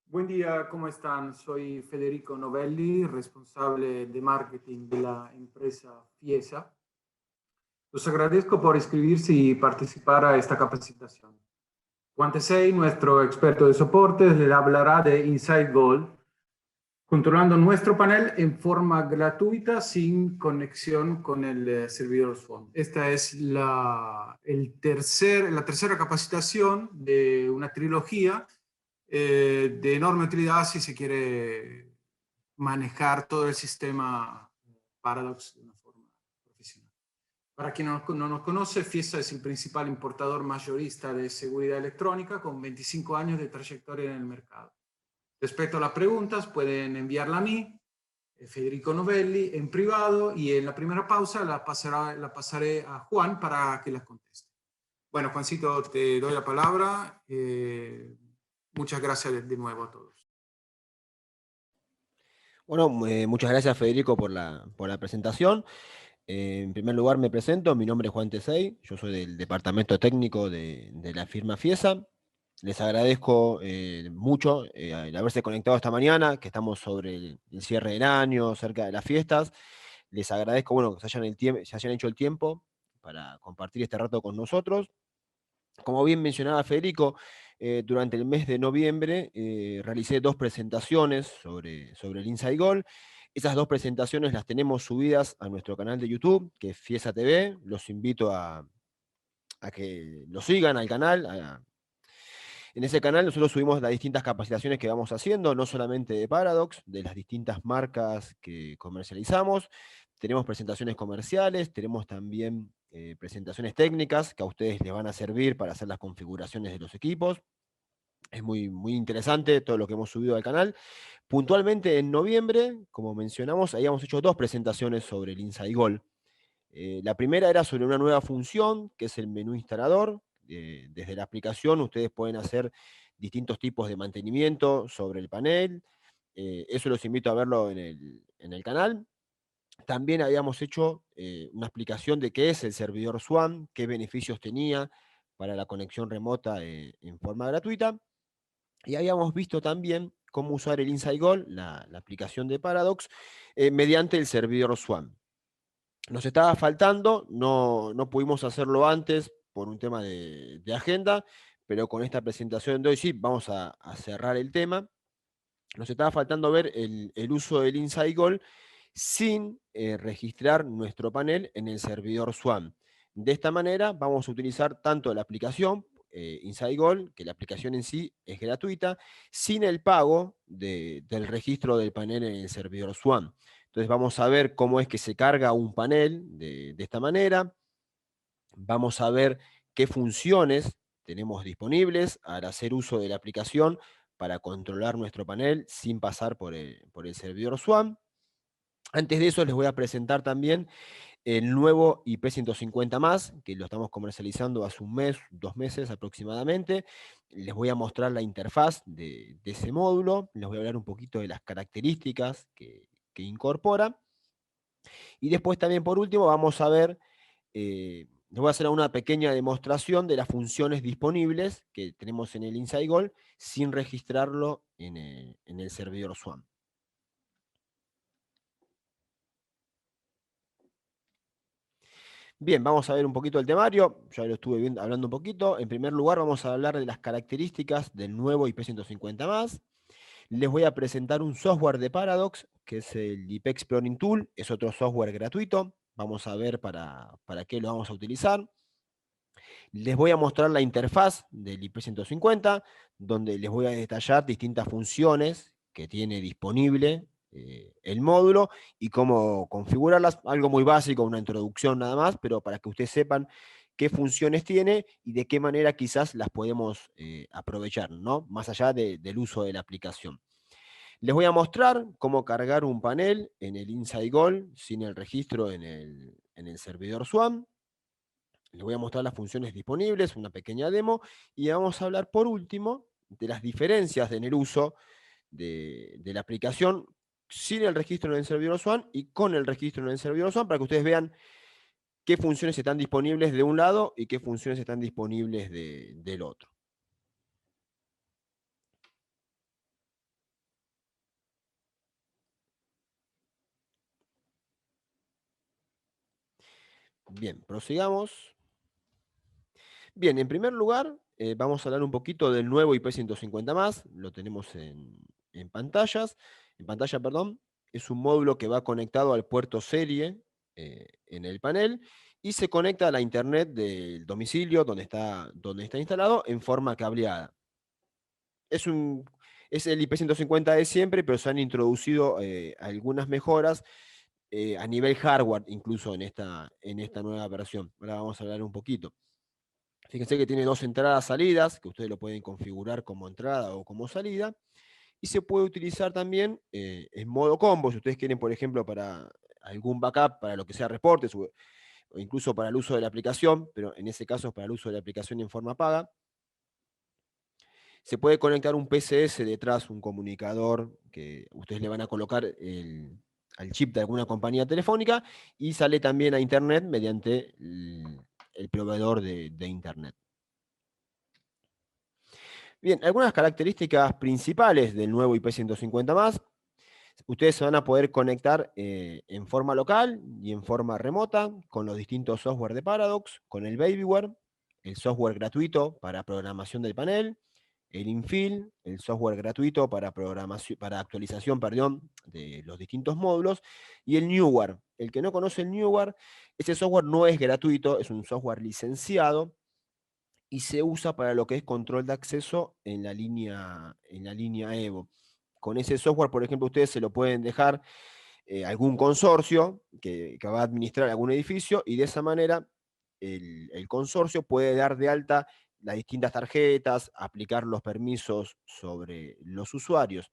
Buen día, ¿cómo están? Soy Federico Novelli, responsable de marketing de la empresa Fiesa. Los agradezco por inscribirse y participar a esta capacitación. Juan Tesei, nuestro experto de soporte, le hablará de Inside Goal, controlando nuestro panel en forma gratuita sin conexión con el servidor Swan. Esta es la tercera capacitación de una trilogía de enorme utilidad si se quiere manejar todo el sistema Paradox de una forma profesional. Para quien no nos conoce, Fiesta es el principal importador mayorista de seguridad electrónica con 25 años de trayectoria en el mercado. Respecto a las preguntas, pueden enviarla a mí, Federico Novelli, en privado, y en la primera pausa la pasaré a Juan para que las conteste. Bueno, Juancito, te doy la palabra. Muchas gracias de nuevo a todos. Bueno, muchas gracias Federico por la presentación. En primer lugar me presento, mi nombre es Juan Tesei, yo soy del departamento técnico de la firma Fiesa. Les agradezco mucho el haberse conectado esta mañana, que estamos sobre el cierre del año, cerca de las fiestas. Les agradezco bueno, que se hayan hecho el tiempo para compartir este rato con nosotros. Como bien mencionaba Federico, durante el mes de noviembre realicé dos presentaciones sobre el Inside Goal. Esas dos presentaciones las tenemos subidas a nuestro canal de YouTube, que es Fiesa TV. Los invito a que lo sigan al canal. En ese canal nosotros subimos las distintas capacitaciones que vamos haciendo, no solamente de Paradox, de las distintas marcas que comercializamos. Tenemos presentaciones comerciales, tenemos también presentaciones técnicas que a ustedes les van a servir para hacer las configuraciones de los equipos. Es muy interesante todo lo que hemos subido al canal. Puntualmente en noviembre, como mencionamos, habíamos hecho dos presentaciones sobre el Inside Goal. La primera era sobre una nueva función, que es el menú instalador. Desde la aplicación ustedes pueden hacer distintos tipos de mantenimiento sobre el panel. Eso los invito a verlo en el canal. También habíamos hecho una explicación de qué es el servidor Swan, qué beneficios tenía para la conexión remota en forma gratuita. Y habíamos visto también cómo usar el Inside Goal, la aplicación de Paradox, mediante el servidor Swan. Nos estaba faltando, no pudimos hacerlo antes por un tema de agenda, pero con esta presentación de hoy sí vamos a cerrar el tema. Nos estaba faltando ver el uso del Inside Goal sin registrar nuestro panel en el servidor Swan. De esta manera vamos a utilizar tanto la aplicación Inside Goal, que la aplicación en sí es gratuita, sin el pago del registro del panel en el servidor Swan. Entonces vamos a ver cómo es que se carga un panel de esta manera. Vamos a ver qué funciones tenemos disponibles al hacer uso de la aplicación para controlar nuestro panel sin pasar por el servidor Swan. Antes de eso les voy a presentar también el nuevo IP150+, que lo estamos comercializando hace un mes, 2 meses aproximadamente. Les voy a mostrar la interfaz de ese módulo, les voy a hablar un poquito de las características que incorpora. Y después también por último vamos a ver, les voy a hacer una pequeña demostración de las funciones disponibles que tenemos en el Inside Goal sin registrarlo en el servidor Swan. Bien, vamos a ver un poquito el temario, ya lo estuve hablando un poquito. En primer lugar vamos a hablar de las características del nuevo IP150+. Les voy a presentar un software de Paradox, que es el IP Exploring Tool, es otro software gratuito. Vamos a ver para qué lo vamos a utilizar. Les voy a mostrar la interfaz del IP150, donde les voy a detallar distintas funciones que tiene disponible el módulo y cómo configurarlas. Algo muy básico, una introducción nada más, pero para que ustedes sepan qué funciones tiene y de qué manera quizás las podemos aprovechar, ¿no? Más allá del uso de la aplicación. Les voy a mostrar cómo cargar un panel en el Inside Goal sin el registro en el servidor Swan. Les voy a mostrar las funciones disponibles, una pequeña demo, y vamos a hablar por último de las diferencias en el uso de la aplicación sin el registro en el servidor Swan y con el registro en el servidor Swan, para que ustedes vean qué funciones están disponibles de un lado y qué funciones están disponibles del otro. Bien, prosigamos. Bien, en primer lugar, vamos a hablar un poquito del nuevo IP150+, lo tenemos en pantalla, perdón. Es un módulo que va conectado al puerto serie en el panel y se conecta a la internet del domicilio donde está instalado en forma cableada. Es el IP150 de siempre, pero se han introducido algunas mejoras a nivel hardware, incluso en esta nueva versión. Ahora vamos a hablar un poquito. Fíjense que tiene dos entradas salidas, que ustedes lo pueden configurar como entrada o como salida, y se puede utilizar también en modo combo, si ustedes quieren, por ejemplo, para algún backup, para lo que sea reportes, o incluso para el uso de la aplicación, pero en ese caso es para el uso de la aplicación en forma paga. Se puede conectar un PCS detrás, un comunicador, que ustedes le van a colocar al chip de alguna compañía telefónica, y sale también a internet mediante el proveedor de internet. Bien, algunas características principales del nuevo IP150+. Ustedes se van a poder conectar en forma local y en forma remota con los distintos software de Paradox, con el Babyware, el software gratuito para programación del panel, el Infill, el software gratuito para actualización, perdón, de los distintos módulos, y el Newware. El que no conoce el Newware, ese software no es gratuito, es un software licenciado y se usa para lo que es control de acceso en la línea Evo. Con ese software, por ejemplo, ustedes se lo pueden dejar algún consorcio que va a administrar algún edificio, y de esa manera el consorcio puede dar de alta las distintas tarjetas, aplicar los permisos sobre los usuarios.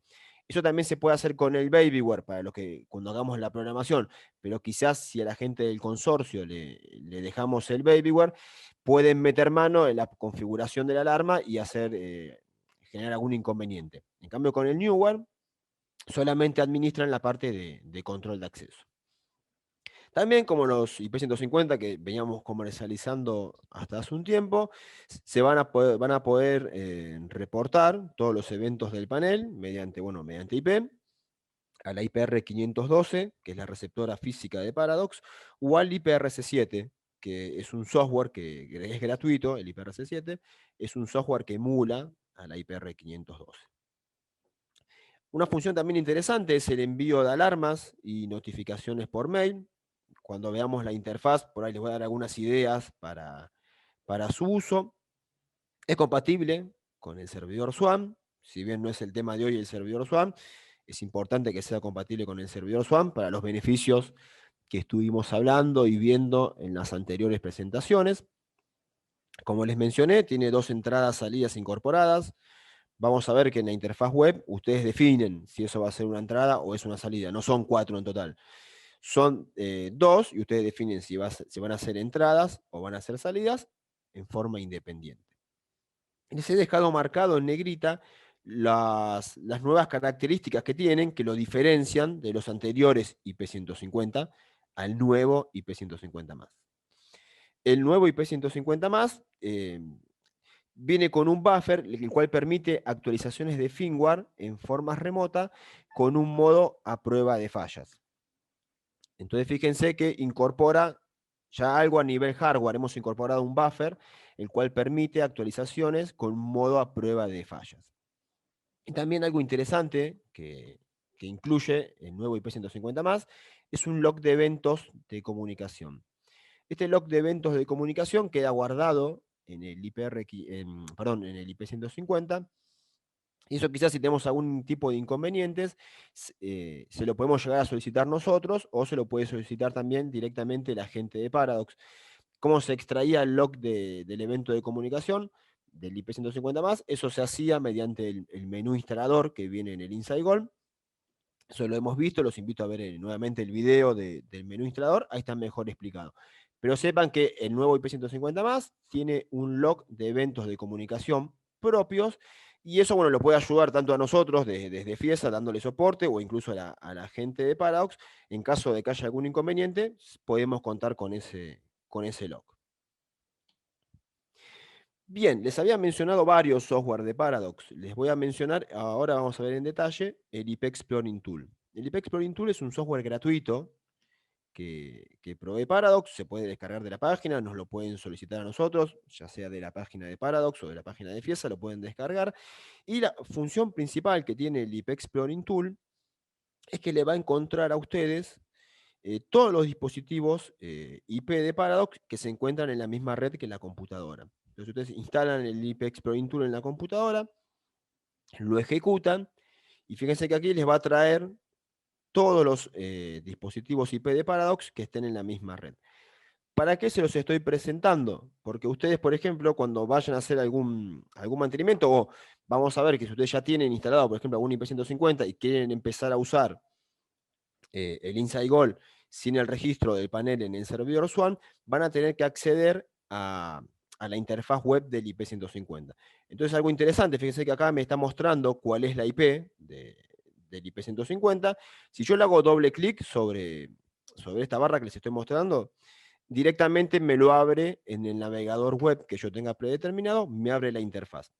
Eso también se puede hacer con el Babyware para lo que cuando hagamos la programación, pero quizás si a la gente del consorcio le dejamos el Babyware, pueden meter mano en la configuración de la alarma y generar algún inconveniente. En cambio, con el Newware solamente administran la parte de control de acceso. También, como los IP150 que veníamos comercializando hasta hace un tiempo, van a poder reportar todos los eventos del panel mediante IP, a la IPR512, que es la receptora física de Paradox, o al IPRC7, que es un software que es gratuito. El IPRC7 es un software que emula a la IPR512. Una función también interesante es el envío de alarmas y notificaciones por mail. Cuando veamos la interfaz, por ahí les voy a dar algunas ideas para su uso. Es compatible con el servidor SWAN. Si bien no es el tema de hoy el servidor SWAN, es importante que sea compatible con el servidor SWAN para los beneficios que estuvimos hablando y viendo en las anteriores presentaciones. Como les mencioné, tiene dos entradas salidas incorporadas. Vamos a ver que en la interfaz web ustedes definen si eso va a ser una entrada o es una salida. No son 4 en total. Son 2, y ustedes definen si van a ser entradas o van a ser salidas en forma independiente. Les he dejado marcado en negrita las nuevas características que tienen, que lo diferencian de los anteriores IP150 al nuevo IP150+. El nuevo IP150+, viene con un buffer, el cual permite actualizaciones de firmware en forma remota con un modo a prueba de fallas. Entonces fíjense que incorpora ya algo a nivel hardware. Hemos incorporado un buffer, el cual permite actualizaciones con modo a prueba de fallas. Y también algo interesante que incluye el nuevo IP150+, es un log de eventos de comunicación. Este log de eventos de comunicación queda guardado en el en el IP150, y eso quizás si tenemos algún tipo de inconvenientes, se lo podemos llegar a solicitar nosotros, o se lo puede solicitar también directamente la gente de Paradox. ¿Cómo se extraía el log del evento de comunicación del IP150+? Eso se hacía mediante el menú instalador que viene en el Inside Goal. Eso lo hemos visto, los invito a ver nuevamente el video del menú instalador, ahí está mejor explicado. Pero sepan que el nuevo IP150+ tiene un log de eventos de comunicación propios, y eso, bueno, lo puede ayudar tanto a nosotros desde Fiesa, dándole soporte, o incluso a la gente de Paradox. En caso de que haya algún inconveniente, podemos contar con ese log. Bien, les había mencionado varios software de Paradox. Les voy a mencionar, ahora vamos a ver en detalle, el IP Exploring Tool. El IP Exploring Tool es un software gratuito que provee Paradox, se puede descargar de la página, nos lo pueden solicitar a nosotros, ya sea de la página de Paradox o de la página de Fiesa, lo pueden descargar. Y la función principal que tiene el IP Exploring Tool es que le va a encontrar a ustedes todos los dispositivos IP de Paradox que se encuentran en la misma red que la computadora. Entonces ustedes instalan el IP Exploring Tool en la computadora, lo ejecutan, y fíjense que aquí les va a traer todos los dispositivos IP de Paradox que estén en la misma red. ¿Para qué se los estoy presentando? Porque ustedes, por ejemplo, cuando vayan a hacer algún mantenimiento, o vamos a ver que si ustedes ya tienen instalado, por ejemplo, algún IP150 y quieren empezar a usar el Inside Goal sin el registro del panel en el servidor Swan, van a tener que acceder a la interfaz web del IP150. Entonces, algo interesante, fíjense que acá me está mostrando cuál es la IP del IP150. Si yo le hago doble clic sobre esta barra que les estoy mostrando, directamente me lo abre en el navegador web que yo tenga predeterminado, me abre la interfaz.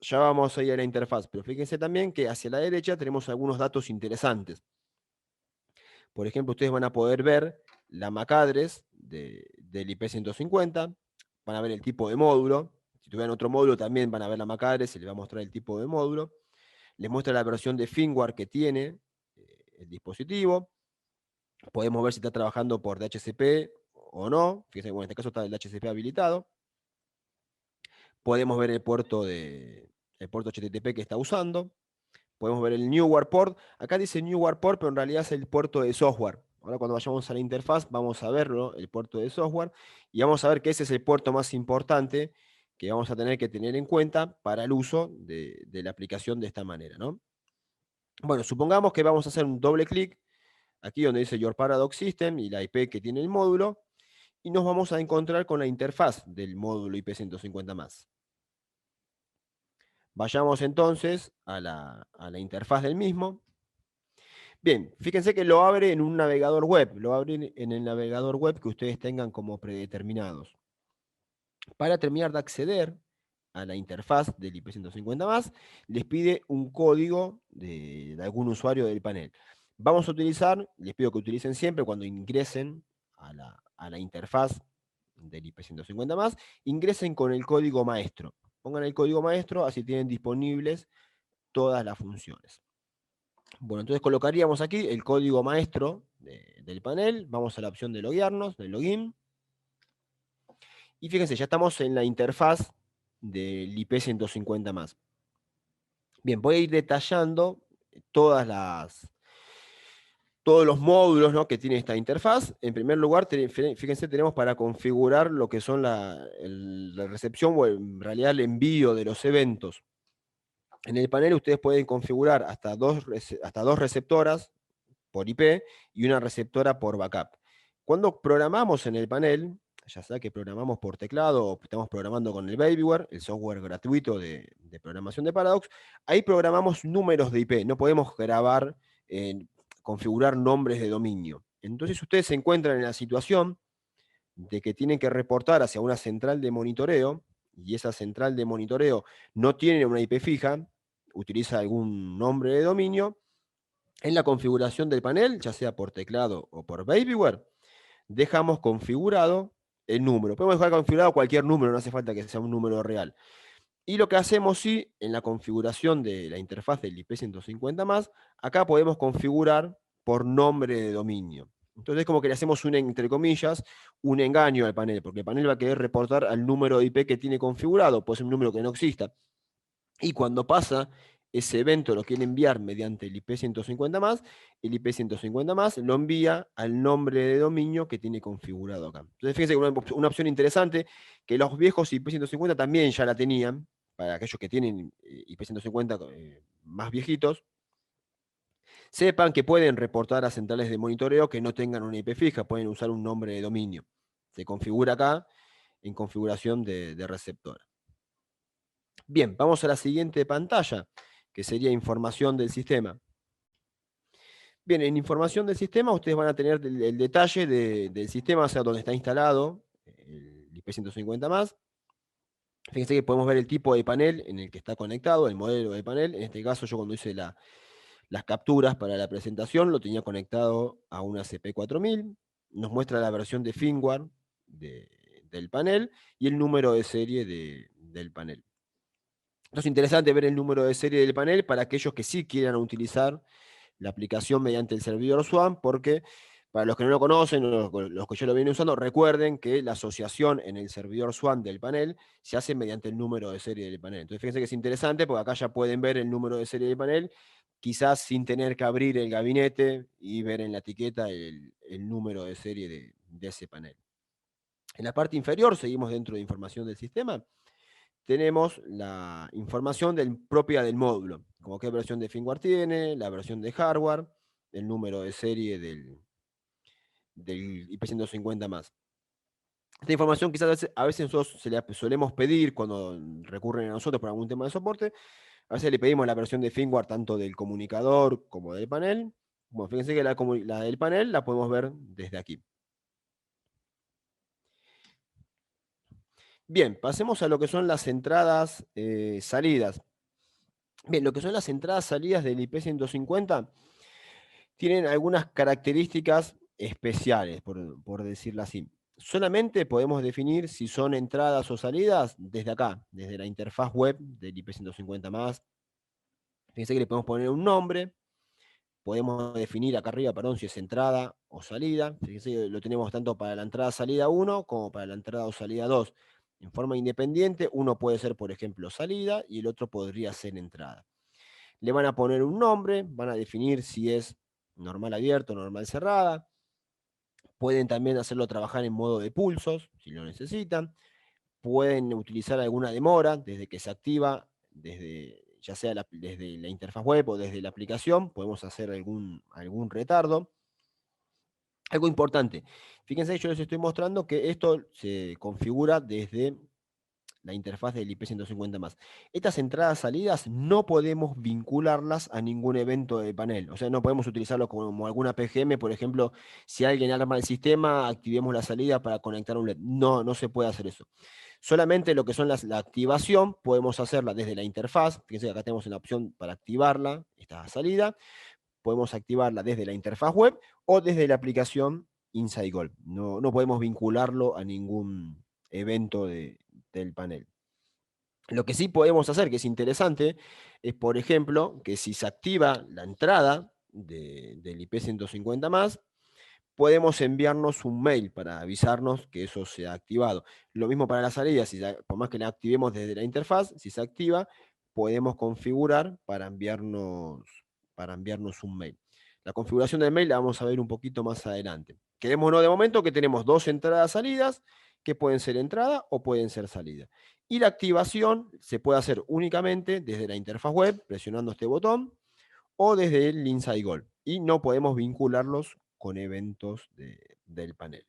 Ya vamos a ir a la interfaz, pero fíjense también que hacia la derecha tenemos algunos datos interesantes. Por ejemplo, ustedes van a poder ver la MAC address del IP150, van a ver el tipo de módulo. Si tuvieran otro módulo también van a ver la MAC address, se les va a mostrar el tipo de módulo. Les muestra la versión de firmware que tiene el dispositivo. Podemos ver si está trabajando por DHCP o no. Fíjense, bueno, en este caso está el DHCP habilitado. Podemos ver el puerto HTTP que está usando. Podemos ver el New Port. Acá dice New Port, pero en realidad es el puerto de software. Ahora cuando vayamos a la interfaz vamos a verlo, el puerto de software, y vamos a ver que ese es el puerto más importante que vamos a tener que tener en cuenta para el uso de la aplicación de esta manera, ¿no? Bueno, supongamos que vamos a hacer un doble clic aquí donde dice Your Paradox System y la IP que tiene el módulo, y nos vamos a encontrar con la interfaz del módulo IP150+. Vayamos entonces a la interfaz del mismo. Bien, fíjense que lo abre en un navegador web, lo abre en el navegador web que ustedes tengan como predeterminados. Para terminar de acceder a la interfaz del IP150+, les pide un código de algún usuario del panel. Vamos a utilizar, les pido que utilicen siempre cuando ingresen a la interfaz del IP150+, ingresen con el código maestro. Pongan el código maestro, así tienen disponibles todas las funciones. Bueno, entonces colocaríamos aquí el código maestro del panel, vamos a la opción de loguearnos, de login, y fíjense, ya estamos en la interfaz del IP150+. Bien, voy a ir detallando todos los módulos, ¿no?, que tiene esta interfaz. En primer lugar, fíjense, tenemos para configurar lo que son la recepción o en realidad el envío de los eventos. En el panel ustedes pueden configurar hasta dos receptoras por IP y una receptora por backup. Cuando programamos en el panel, ya sea que programamos por teclado o estamos programando con el Babyware, el software gratuito de programación de Paradox, ahí programamos números de IP, no podemos grabar, configurar nombres de dominio. Entonces ustedes se encuentran en la situación de que tienen que reportar hacia una central de monitoreo, y esa central de monitoreo no tiene una IP fija, utiliza algún nombre de dominio. En la configuración del panel, ya sea por teclado o por Babyware, dejamos configurado el número. Podemos dejar configurado cualquier número, no hace falta que sea un número real. Y lo que hacemos, sí, en la configuración de la interfaz del IP150+, acá podemos configurar por nombre de dominio. Entonces es como que le hacemos entre comillas, un engaño al panel, porque el panel va a querer reportar al número de IP que tiene configurado, puede ser un número que no exista. Y cuando pasa ese evento, lo quiere enviar mediante el IP150+, el IP150+ lo envía al nombre de dominio que tiene configurado acá. Entonces fíjense que una opción interesante, que los viejos IP150 también ya la tenían, para aquellos que tienen IP150 más viejitos, sepan que pueden reportar a centrales de monitoreo que no tengan una IP fija, pueden usar un nombre de dominio. Se configura acá en configuración de receptora. Bien, vamos a la siguiente pantalla, que sería información del sistema. Bien, en información del sistema ustedes van a tener el detalle del sistema, o sea, donde está instalado el IP150+. Fíjense que podemos ver el tipo de panel en el que está conectado, el modelo de panel. En este caso, yo cuando hice las capturas para la presentación, lo tenía conectado a una CP4000. nos muestra la versión de firmware del panel y el número de serie del panel. Entonces es interesante ver el número de serie del panel para aquellos que sí quieran utilizar la aplicación mediante el servidor SWAN, porque para los que no lo conocen, o los que yo lo vienen usando, recuerden que la asociación en el servidor SWAN del panel se hace mediante el número de serie del panel. Entonces fíjense que es interesante porque acá ya pueden ver el número de serie del panel, quizás sin tener que abrir el gabinete y ver en la etiqueta el número de serie de ese panel. En la parte inferior, seguimos dentro de información del sistema, tenemos la información propia del módulo, como qué versión de firmware tiene, la versión de hardware, el número de serie del IP150 más. Esta información quizás a veces nosotros se la solemos pedir cuando recurren a nosotros por algún tema de soporte. A veces le pedimos la versión de firmware tanto del comunicador como del panel. Bueno, fíjense que la del panel la podemos ver desde aquí. Bien, pasemos a lo que son las entradas salidas. Bien, lo que son las entradas salidas del IP150 tienen algunas características especiales, por decirlo así. Solamente podemos definir si son entradas o salidas desde acá, desde la interfaz web del IP150+. Fíjense que le podemos poner un nombre, podemos definir acá arriba, perdón, si es entrada o salida. Fíjense que lo tenemos tanto para la entrada salida 1 como para la entrada o salida 2. En forma independiente, uno puede ser, por ejemplo, salida y el otro podría ser entrada. Le van a poner un nombre, van a definir si es normal abierto, normal cerrada. Pueden también hacerlo trabajar en modo de pulsos, si lo necesitan. Pueden utilizar alguna demora desde que se activa, ya sea desde la interfaz web o desde la aplicación. Podemos hacer algún retardo. Algo importante, fíjense, yo les estoy mostrando que esto se configura desde la interfaz del IP150+. Estas entradas-salidas no podemos vincularlas a ningún evento de panel. O sea, no podemos utilizarlo como alguna PGM, por ejemplo, si alguien arma el sistema, activemos la salida para conectar un LED. No, no se puede hacer eso. Solamente lo que son la activación, podemos hacerla desde la interfaz. Fíjense que acá tenemos una opción para activarla, esta salida. Podemos activarla desde la interfaz web o desde la aplicación InsideGold. No, no podemos vincularlo a ningún evento del panel. Lo que sí podemos hacer, que es interesante, es, por ejemplo, que si se activa la entrada del IP150+, podemos enviarnos un mail para avisarnos que eso se ha activado. Lo mismo para la salida, por más que la activemos desde la interfaz, si se activa, podemos configurar para enviarnos un mail. La configuración del mail la vamos a ver un poquito más adelante. Quedémonos de momento que tenemos dos entradas salidas, que pueden ser entrada o pueden ser salida. Y la activación se puede hacer únicamente desde la interfaz web, presionando este botón, o desde el InsideGold. Y no podemos vincularlos con eventos del panel.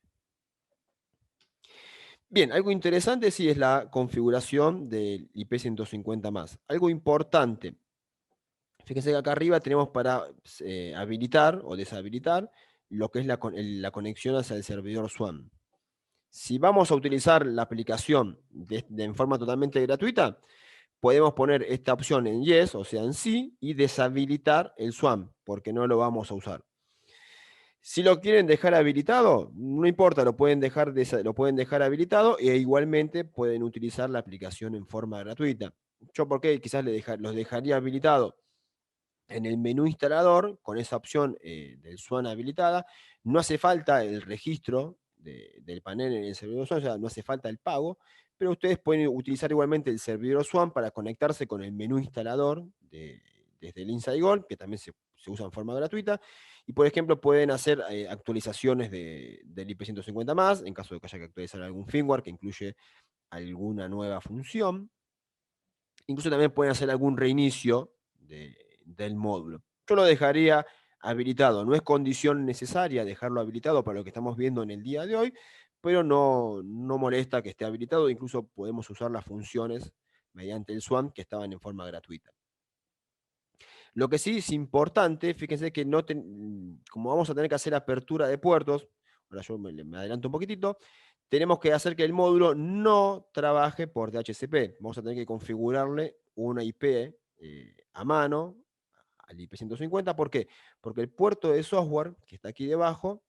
Bien, algo interesante sí es la configuración del IP150+. Algo importante, fíjense que acá arriba tenemos para habilitar o deshabilitar lo que es la conexión hacia el servidor SWAN. Si vamos a utilizar la aplicación en forma totalmente gratuita, podemos poner esta opción en yes, o sea en sí, y deshabilitar el SWAN, porque no lo vamos a usar. Si lo quieren dejar habilitado, no importa, lo pueden dejar habilitado e igualmente pueden utilizar la aplicación en forma gratuita. Yo, ¿por qué? Quizás los dejaría habilitado en el menú instalador, con esa opción del SWAN habilitada. No hace falta el registro del panel en el servidor SWAN, o sea, no hace falta el pago, pero ustedes pueden utilizar igualmente el servidor SWAN para conectarse con el menú instalador desde el InsideGold, que también se usa en forma gratuita, y por ejemplo pueden hacer actualizaciones del IP150+, en caso de que haya que actualizar algún firmware que incluye alguna nueva función. Incluso también pueden hacer algún reinicio del módulo. Yo lo dejaría habilitado. No es condición necesaria dejarlo habilitado para lo que estamos viendo en el día de hoy, pero no molesta que esté habilitado. Incluso podemos usar las funciones mediante el SWAN que estaban en forma gratuita. Lo que sí es importante, fíjense que como vamos a tener que hacer apertura de puertos, ahora yo me adelanto un poquitito, tenemos que hacer que el módulo no trabaje por DHCP. Vamos a tener que configurarle una IP a mano al IP150. ¿Por qué? Porque el puerto de software que está aquí debajo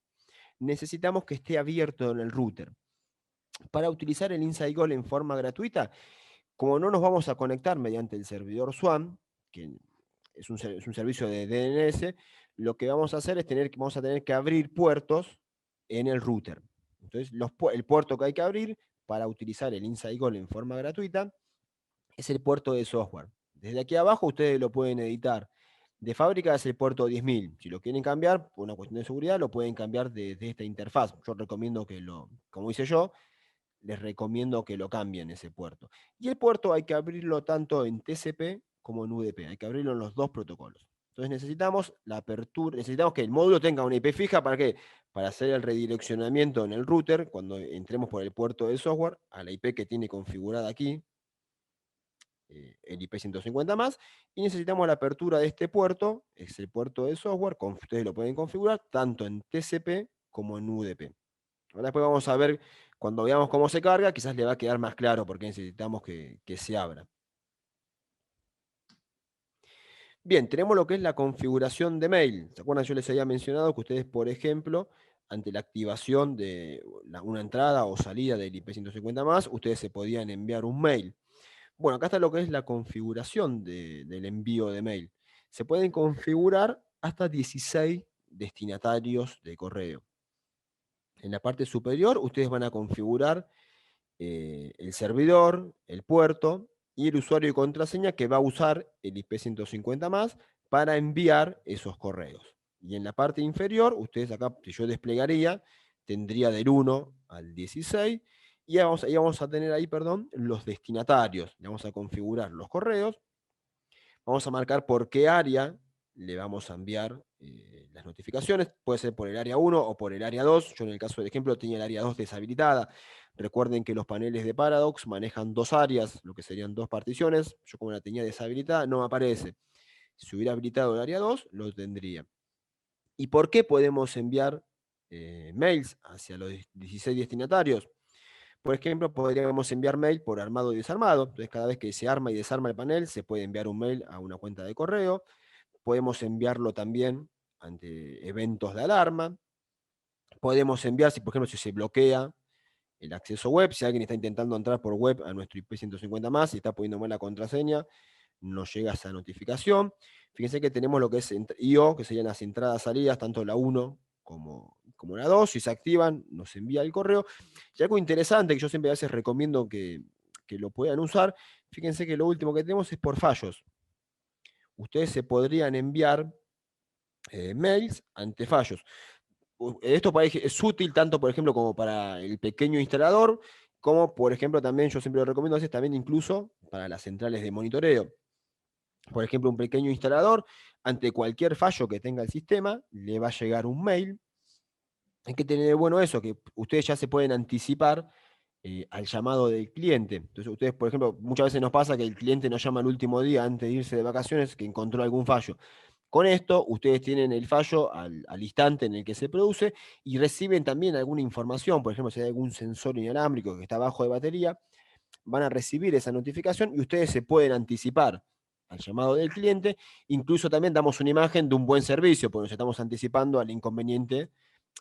necesitamos que esté abierto en el router. Para utilizar el Inside Goal en forma gratuita, como no nos vamos a conectar mediante el servidor SWAN, que es un servicio de DNS, lo que vamos a hacer es vamos a tener que abrir puertos en el router. Entonces, el puerto que hay que abrir para utilizar el Inside Goal en forma gratuita es el puerto de software. Desde aquí abajo ustedes lo pueden editar. De fábrica es el puerto 10.000. Si lo quieren cambiar, por una cuestión de seguridad, lo pueden cambiar desde esta interfaz. Yo recomiendo como hice yo, les recomiendo que lo cambien ese puerto. Y el puerto hay que abrirlo tanto en TCP como en UDP. Hay que abrirlo en los dos protocolos. Entonces necesitamos la apertura, necesitamos que el módulo tenga una IP fija. ¿Para qué? Para hacer el redireccionamiento en el router, cuando entremos por el puerto de software, a la IP que tiene configurada aquí, el IP 150 más, y necesitamos la apertura de este puerto, es el puerto de software, ustedes lo pueden configurar tanto en TCP como en UDP. Ahora después vamos a ver, cuando veamos cómo se carga, quizás le va a quedar más claro porque necesitamos que se abra. Bien, tenemos lo que es la configuración de mail. ¿Se acuerdan? Yo les había mencionado que ustedes, por ejemplo, ante la activación de una entrada o salida del IP 150 más, ustedes se podían enviar un mail. Bueno, acá está lo que es la configuración del envío de mail. Se pueden configurar hasta 16 destinatarios de correo. En la parte superior, ustedes van a configurar el servidor, el puerto y el usuario y contraseña que va a usar el IP 150 más para enviar esos correos. Y en la parte inferior, ustedes acá, que yo desplegaría, tendría del 1 al 16, y ahí vamos a tener ahí, perdón, los destinatarios. Le vamos a configurar los correos, vamos a marcar por qué área le vamos a enviar las notificaciones. Puede ser por el área 1 o por el área 2. Yo en el caso del ejemplo tenía el área 2 deshabilitada. Recuerden que los paneles de Paradox manejan dos áreas, lo que serían dos particiones. Yo como la tenía deshabilitada, no me aparece. Si hubiera habilitado el área 2, lo tendría. ¿Y por qué podemos enviar mails hacia los 16 destinatarios? Por ejemplo, podríamos enviar mail por armado y desarmado. Entonces, cada vez que se arma y desarma el panel, se puede enviar un mail a una cuenta de correo. Podemos enviarlo también ante eventos de alarma. Podemos enviar, si por ejemplo si se bloquea el acceso web, si alguien está intentando entrar por web a nuestro IP 150 más y está poniendo mal la contraseña, nos llega esa notificación. Fíjense que tenemos lo que es IO, que serían las entradas-salidas, tanto la 1 como la 2. Si se activan, nos envía el correo. Y algo interesante que yo siempre a veces recomiendo que lo puedan usar, fíjense que lo último que tenemos es por fallos. Ustedes se podrían enviar mails ante fallos. Esto es útil tanto, por ejemplo, como para el pequeño instalador, como, por ejemplo, también yo siempre lo recomiendo a veces también incluso para las centrales de monitoreo. Por ejemplo, un pequeño instalador, ante cualquier fallo que tenga el sistema, le va a llegar un mail. Hay que tener bueno eso, que ustedes ya se pueden anticipar al llamado del cliente. Entonces, ustedes, por ejemplo, muchas veces nos pasa que el cliente nos llama el último día antes de irse de vacaciones que encontró algún fallo. Con esto, ustedes tienen el fallo al instante en el que se produce y reciben también alguna información. Por ejemplo, si hay algún sensor inalámbrico que está bajo de batería, van a recibir esa notificación y ustedes se pueden anticipar al llamado del cliente. Incluso también damos una imagen de un buen servicio, porque nos estamos anticipando al inconveniente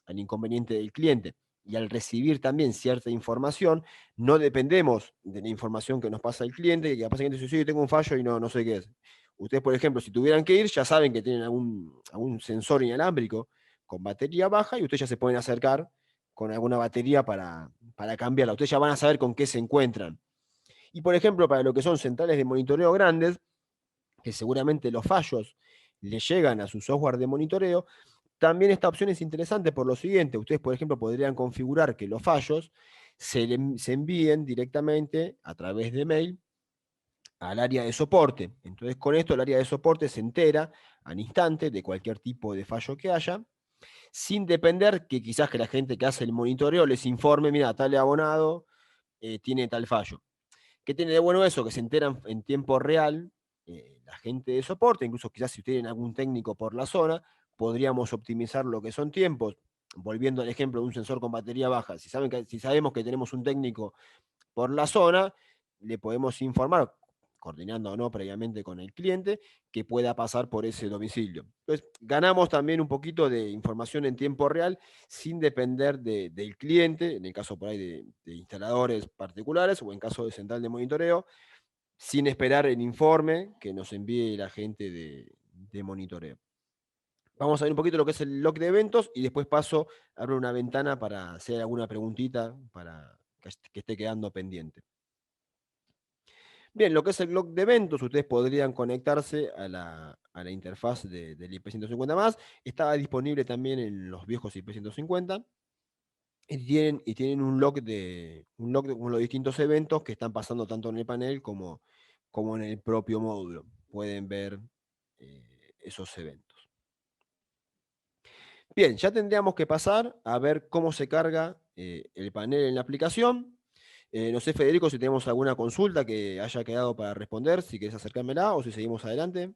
del cliente. Y al recibir también cierta información, no dependemos de la información que nos pasa el cliente, que capaz el cliente dice, sí, tengo un fallo y no sé qué es. Ustedes, por ejemplo, si tuvieran que ir, ya saben que tienen algún sensor inalámbrico con batería baja y ustedes ya se pueden acercar con alguna batería para cambiarla. Ustedes ya van a saber con qué se encuentran. Y, por ejemplo, para lo que son centrales de monitoreo grandes, que seguramente los fallos le llegan a su software de monitoreo, también esta opción es interesante por lo siguiente. Ustedes, por ejemplo, podrían configurar que los fallos se envíen directamente a través de mail al área de soporte. Entonces, con esto el área de soporte se entera al instante de cualquier tipo de fallo que haya, sin depender que quizás que la gente que hace el monitoreo les informe, mira, tal abonado tiene tal fallo. ¿Qué tiene de bueno eso? Que se enteran en tiempo real la gente de soporte, incluso quizás si tienen algún técnico por la zona, podríamos optimizar lo que son tiempos. Volviendo al ejemplo de un sensor con batería baja, si sabemos que tenemos un técnico por la zona, le podemos informar coordinando o no previamente con el cliente, que pueda pasar por ese domicilio. Entonces, ganamos también un poquito de información en tiempo real sin depender del cliente, en el caso por ahí de instaladores particulares o en caso de central de monitoreo, sin esperar el informe que nos envíe la gente de monitoreo. Vamos a ver un poquito lo que es el log de eventos y después paso a abrir una ventana para hacer alguna preguntita para que esté quedando pendiente. Bien, lo que es el log de eventos, ustedes podrían conectarse a la interfaz del IP150+. Estaba disponible también en los viejos IP150. Y tienen un log con los distintos eventos que están pasando tanto en el panel como en el propio módulo. Pueden ver esos eventos. Bien, ya tendríamos que pasar a ver cómo se carga el panel en la aplicación. No sé, Federico, si tenemos alguna consulta que haya quedado para responder, si querés acercármela o si seguimos adelante.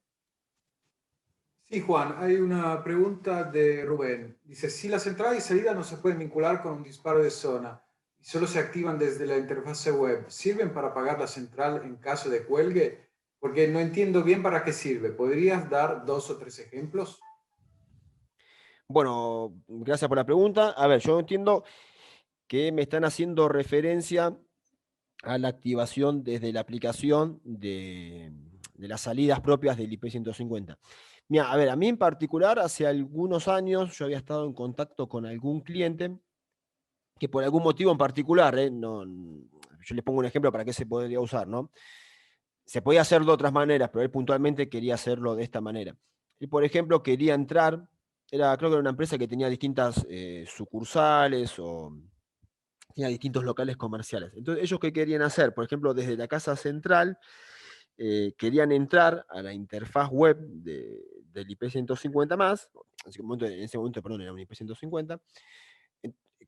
Sí, Juan, hay una pregunta de Rubén. Dice, si las entradas y salidas no se pueden vincular con un disparo de zona y solo se activan desde la interfase web, ¿sirven para apagar la central en caso de cuelgue? Porque no entiendo bien para qué sirve. ¿Podrías dar 2 o 3 ejemplos? Bueno, gracias por la pregunta. A ver, yo entiendo que me están haciendo referencia a la activación desde la aplicación de las salidas propias del IP150. Mira, a ver, a mí en particular, hace algunos años yo había estado en contacto con algún cliente que por algún motivo en particular, no, yo les pongo un ejemplo para qué se podría usar, ¿no? Se podía hacer de otras maneras, pero él puntualmente quería hacerlo de esta manera. Él, por ejemplo, quería entrar, creo que era una empresa que tenía distintas sucursales o tenía distintos locales comerciales. Entonces, ¿ellos qué querían hacer? Por ejemplo, desde la casa central, querían entrar a la interfaz web del IP150+, en ese momento, perdón, era un IP150,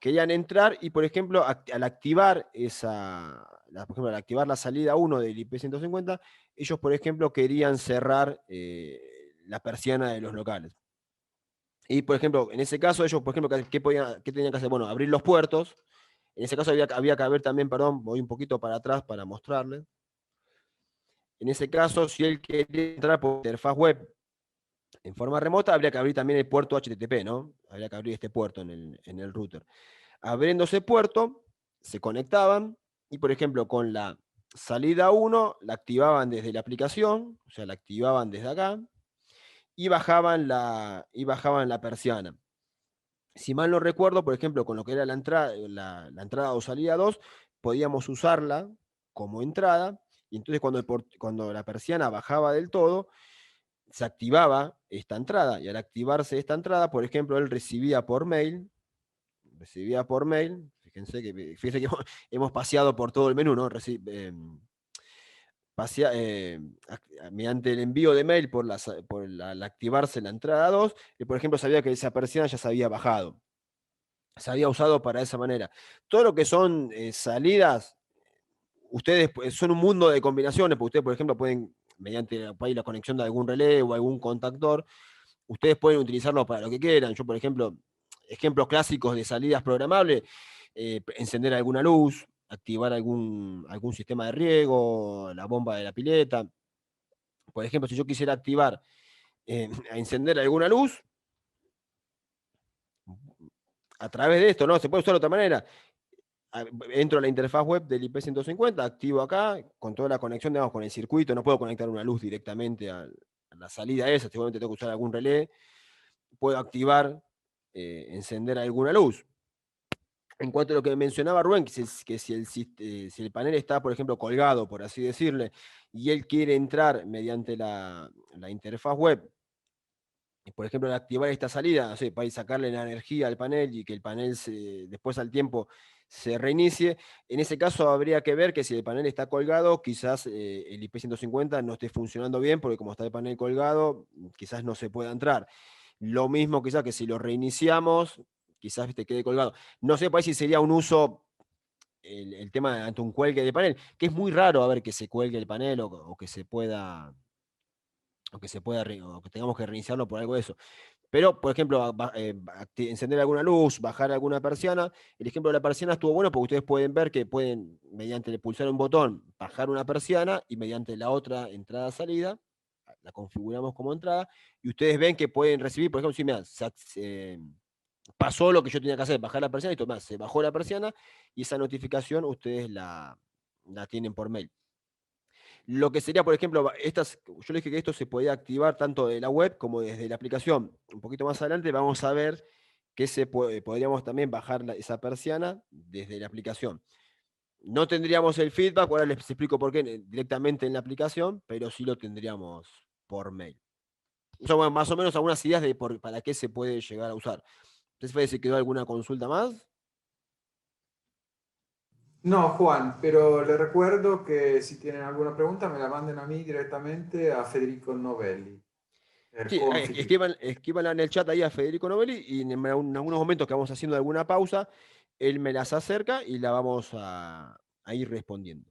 querían entrar y, por ejemplo, al activar por ejemplo, al activar la salida 1 del IP150, ellos, por ejemplo, querían cerrar la persiana de los locales. Y, por ejemplo, en ese caso, ellos, por ejemplo, ¿qué tenían que hacer? Bueno, abrir los puertos. En ese caso había que haber también, perdón, voy un poquito para atrás para mostrarles. En ese caso, si él quería entrar por interfaz web en forma remota, habría que abrir también el puerto HTTP, ¿no? Habría que abrir este puerto en el router. Abriendo ese puerto, se conectaban y, por ejemplo, con la salida 1, la activaban desde la aplicación, o sea, la activaban desde acá, y bajaban la persiana. Si mal no recuerdo, por ejemplo, con lo que era la entrada o salida 2, podíamos usarla como entrada, y entonces cuando la persiana bajaba del todo, se activaba esta entrada, y al activarse esta entrada, por ejemplo, él recibía por mail, fíjense que hemos paseado por todo el menú, ¿no? Mediante el envío de mail al activarse la entrada 2, por ejemplo, sabía que esa persiana ya se había bajado, se había usado para esa manera. Todo lo que son salidas, ustedes son un mundo de combinaciones, porque ustedes, por ejemplo, pueden, mediante la conexión de algún relé o algún contactor, ustedes pueden utilizarlo para lo que quieran. Yo, por ejemplo, ejemplos clásicos de salidas programables, encender alguna luz, activar algún sistema de riego, la bomba de la pileta. Por ejemplo, si yo quisiera activar, a encender alguna luz, a través de esto, ¿no? Se puede usar de otra manera. Entro a la interfaz web del IP150, activo acá, con toda la conexión, digamos, con el circuito, no puedo conectar una luz directamente a la salida esa, seguramente tengo que usar algún relé, puedo activar, encender alguna luz. En cuanto a lo que mencionaba Rubén, que si el panel está, por ejemplo, colgado, por así decirle, y él quiere entrar mediante la interfaz web, por ejemplo, al activar esta salida, no sé, para sacarle la energía al panel y que el panel después al tiempo se reinicie, en ese caso habría que ver que si el panel está colgado, quizás el IP150 no esté funcionando bien, porque como está el panel colgado, quizás no se pueda entrar. Lo mismo quizás que si lo reiniciamos, quizás quede colgado. No sé si sería un uso, el tema ante un cuelgue de panel, que es muy raro a ver que se cuelgue el panel o que se pueda, o que tengamos que reiniciarlo por algo de eso. Pero, por ejemplo, encender alguna luz, bajar alguna persiana. El ejemplo de la persiana estuvo bueno porque ustedes pueden ver que pueden, mediante el pulsar un botón, bajar una persiana y mediante la otra entrada-salida, la configuramos como entrada, y ustedes ven que pueden recibir, por ejemplo, si me pasó lo que yo tenía que hacer, bajar la persiana, y tomás, se bajó la persiana, y esa notificación ustedes la tienen por mail. Lo que sería, por ejemplo, yo les dije que esto se podía activar tanto de la web como desde la aplicación. Un poquito más adelante vamos a ver que podríamos también bajar esa persiana desde la aplicación. No tendríamos el feedback, ahora les explico por qué directamente en la aplicación, pero sí lo tendríamos por mail. Son más o menos algunas ideas de para qué se puede llegar a usar. Entonces, Fede, ¿se quedó alguna consulta más? No, Juan, pero le recuerdo que si tienen alguna pregunta me la manden a mí directamente a Federico Novelli, el Sí, co-anfitrión. escríbanla en el chat ahí a Federico Novelli y en algunos momentos que vamos haciendo alguna pausa, él me las acerca y la vamos a ir respondiendo.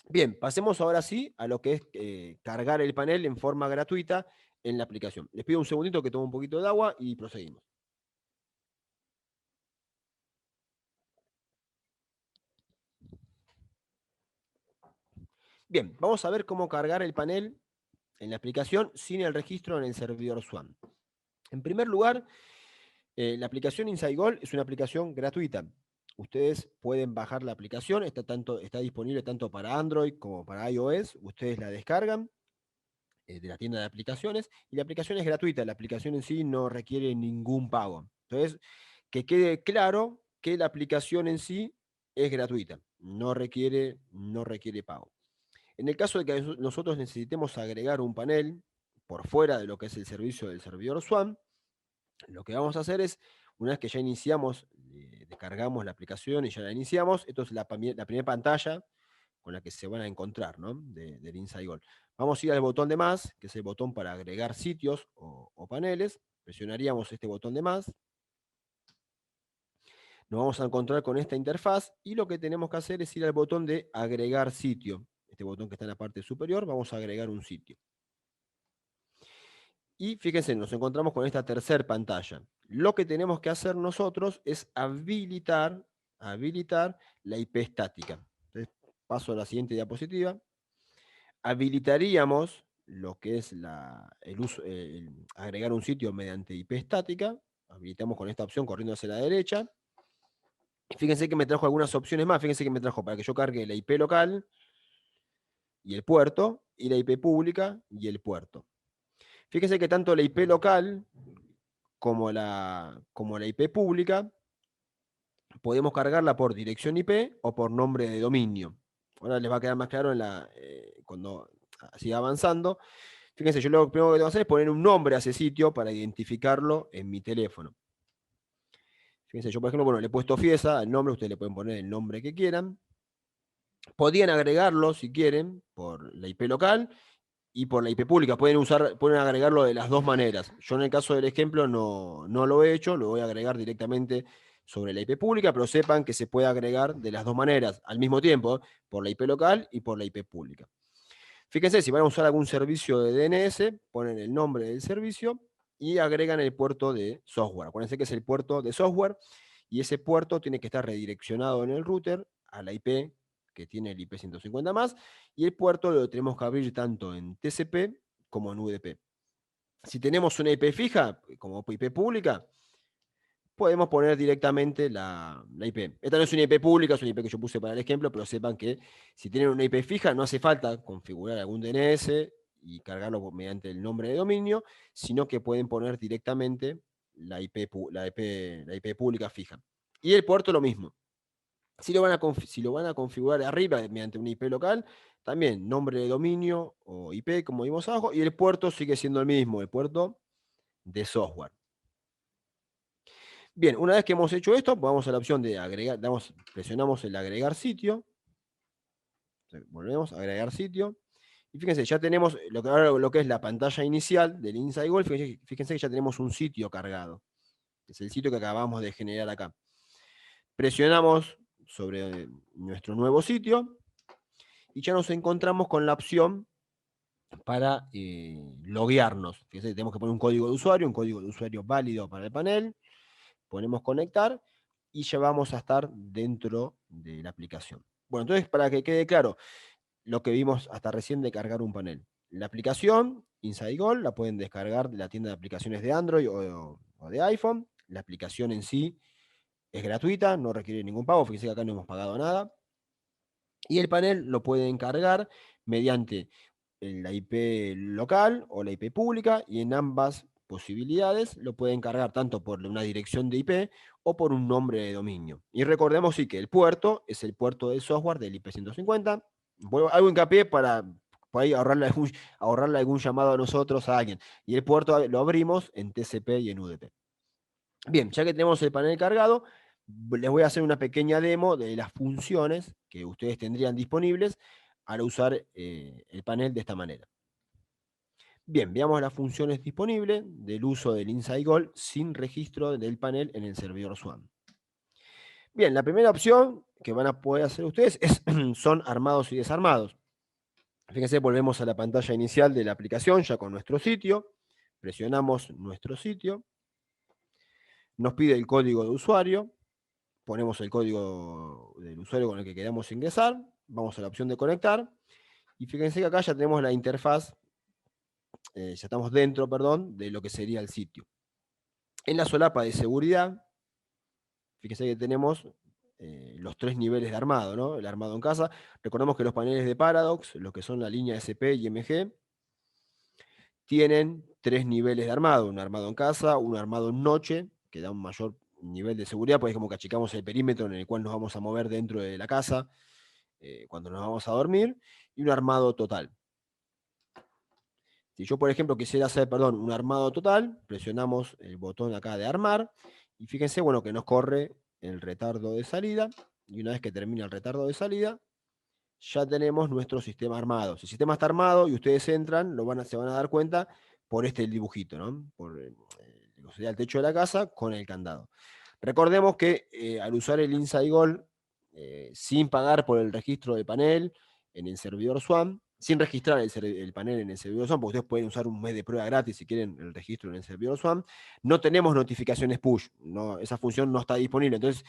Bien, pasemos ahora sí a lo que es cargar el panel en forma gratuita en la aplicación. Les pido un segundito que tome un poquito de agua y proseguimos. Bien, vamos a ver cómo cargar el panel en la aplicación sin el registro en el servidor Swan. En primer lugar, la aplicación InsideGoal es una aplicación gratuita. Ustedes pueden bajar la aplicación, está disponible tanto para Android como para iOS. Ustedes la descargan de la tienda de aplicaciones y la aplicación es gratuita. La aplicación en sí no requiere ningún pago. Entonces, que quede claro que la aplicación en sí es gratuita, no requiere pago. En el caso de que nosotros necesitemos agregar un panel por fuera de lo que es el servicio del servidor Swan, lo que vamos a hacer es, una vez que ya iniciamos, descargamos la aplicación y ya la iniciamos, esto es la primera pantalla con la que se van a encontrar, ¿no? Del InsideGoal. Vamos a ir al botón de más, que es el botón para agregar sitios o paneles. Presionaríamos este botón de más. Nos vamos a encontrar con esta interfaz y lo que tenemos que hacer es ir al botón de agregar sitio. Este botón que está en la parte superior, vamos a agregar un sitio. Y fíjense, nos encontramos con esta tercera pantalla. Lo que tenemos que hacer nosotros es habilitar la IP estática. Entonces, paso a la siguiente diapositiva. Habilitaríamos lo que es agregar un sitio mediante IP estática. Habilitamos con esta opción corriendo hacia la derecha. Fíjense que me trajo algunas opciones más. Fíjense que me trajo para que yo cargue la IP local y el puerto, y la IP pública y el puerto. Fíjense que tanto la IP local como la IP pública podemos cargarla por dirección IP o por nombre de dominio. Ahora les va a quedar más claro cuando siga avanzando. Fíjense, yo lo primero que tengo que hacer es poner un nombre a ese sitio para identificarlo en mi teléfono. Fíjense, yo por ejemplo, bueno, le he puesto Fiesa al nombre, ustedes le pueden poner el nombre que quieran. Podrían agregarlo, si quieren, por la IP local y por la IP pública. Pueden agregarlo de las dos maneras. Yo en el caso del ejemplo no lo he hecho, lo voy a agregar directamente sobre la IP pública, pero sepan que se puede agregar de las dos maneras al mismo tiempo, por la IP local y por la IP pública. Fíjense, si van a usar algún servicio de DNS, ponen el nombre del servicio y agregan el puerto de software. Acuérdense que es el puerto de software y ese puerto tiene que estar redireccionado en el router a la IP que tiene el IP 150 más, y el puerto lo tenemos que abrir tanto en TCP como en UDP. Si tenemos una IP fija, como IP pública, podemos poner directamente la IP. Esta no es una IP pública, es una IP que yo puse para el ejemplo, pero sepan que si tienen una IP fija no hace falta configurar algún DNS y cargarlo mediante el nombre de dominio, sino que pueden poner directamente la IP pública fija. Y el puerto lo mismo. Si lo van a configurar arriba mediante una IP local, también nombre de dominio o IP, como vimos abajo, y el puerto sigue siendo el mismo, el puerto de software. Bien, una vez que hemos hecho esto, vamos a la opción de agregar, presionamos el agregar sitio, volvemos a agregar sitio, y fíjense, ya tenemos lo que es la pantalla inicial del InsideGoal. Fíjense que ya tenemos un sitio cargado, que es el sitio que acabamos de generar acá. Presionamos sobre nuestro nuevo sitio, y ya nos encontramos con la opción para loguearnos. Fíjense, tenemos que poner un código de usuario válido para el panel, ponemos conectar y ya vamos a estar dentro de la aplicación. Bueno, entonces para que quede claro, lo que vimos hasta recién de cargar un panel. La aplicación InsideGoal la pueden descargar de la tienda de aplicaciones de Android o de iPhone. La aplicación en sí es gratuita, no requiere ningún pago, fíjense que acá no hemos pagado nada. Y el panel lo pueden cargar mediante la IP local o la IP pública, y en ambas posibilidades lo pueden cargar tanto por una dirección de IP o por un nombre de dominio. Y recordemos sí que el puerto es el puerto del software del IP150. Hago hincapié para por ahí ahorrarle algún llamado a nosotros, a alguien. Y el puerto lo abrimos en TCP y en UDP. Bien, ya que tenemos el panel cargado, les voy a hacer una pequeña demo de las funciones que ustedes tendrían disponibles al usar el panel de esta manera. Bien, veamos las funciones disponibles del uso del InsideGoal sin registro del panel en el servidor SWAN. Bien, la primera opción que van a poder hacer ustedes son armados y desarmados. Fíjense, volvemos a la pantalla inicial de la aplicación ya con nuestro sitio, presionamos nuestro sitio, nos pide el código de usuario, ponemos el código del usuario con el que queramos ingresar, vamos a la opción de conectar, y fíjense que acá ya tenemos la interfaz, ya estamos dentro, perdón, de lo que sería el sitio. En la solapa de seguridad, fíjense que tenemos los 3 niveles de armado, ¿no? El armado en casa. Recordemos que los paneles de Paradox, lo que son la línea SP y MG, tienen 3 niveles de armado: un armado en casa, un armado en noche, que da un mayor nivel de seguridad, porque es como que achicamos el perímetro en el cual nos vamos a mover dentro de la casa cuando nos vamos a dormir, y un armado total. Si yo, por ejemplo, quisiera hacer, un armado total, presionamos el botón acá de armar, y fíjense, bueno, que nos corre el retardo de salida, y una vez que termina el retardo de salida, ya tenemos nuestro sistema armado. Si el sistema está armado y ustedes entran, se van a dar cuenta por este dibujito, ¿no? Por lo que sería el techo de la casa con el candado. Recordemos que al usar el InsideGoal, sin pagar por el registro de panel en el servidor SWAN, sin registrar el panel en el servidor SWAN, porque ustedes pueden usar un mes de prueba gratis si quieren el registro en el servidor SWAN, no tenemos notificaciones push, no, esa función no está disponible. Entonces,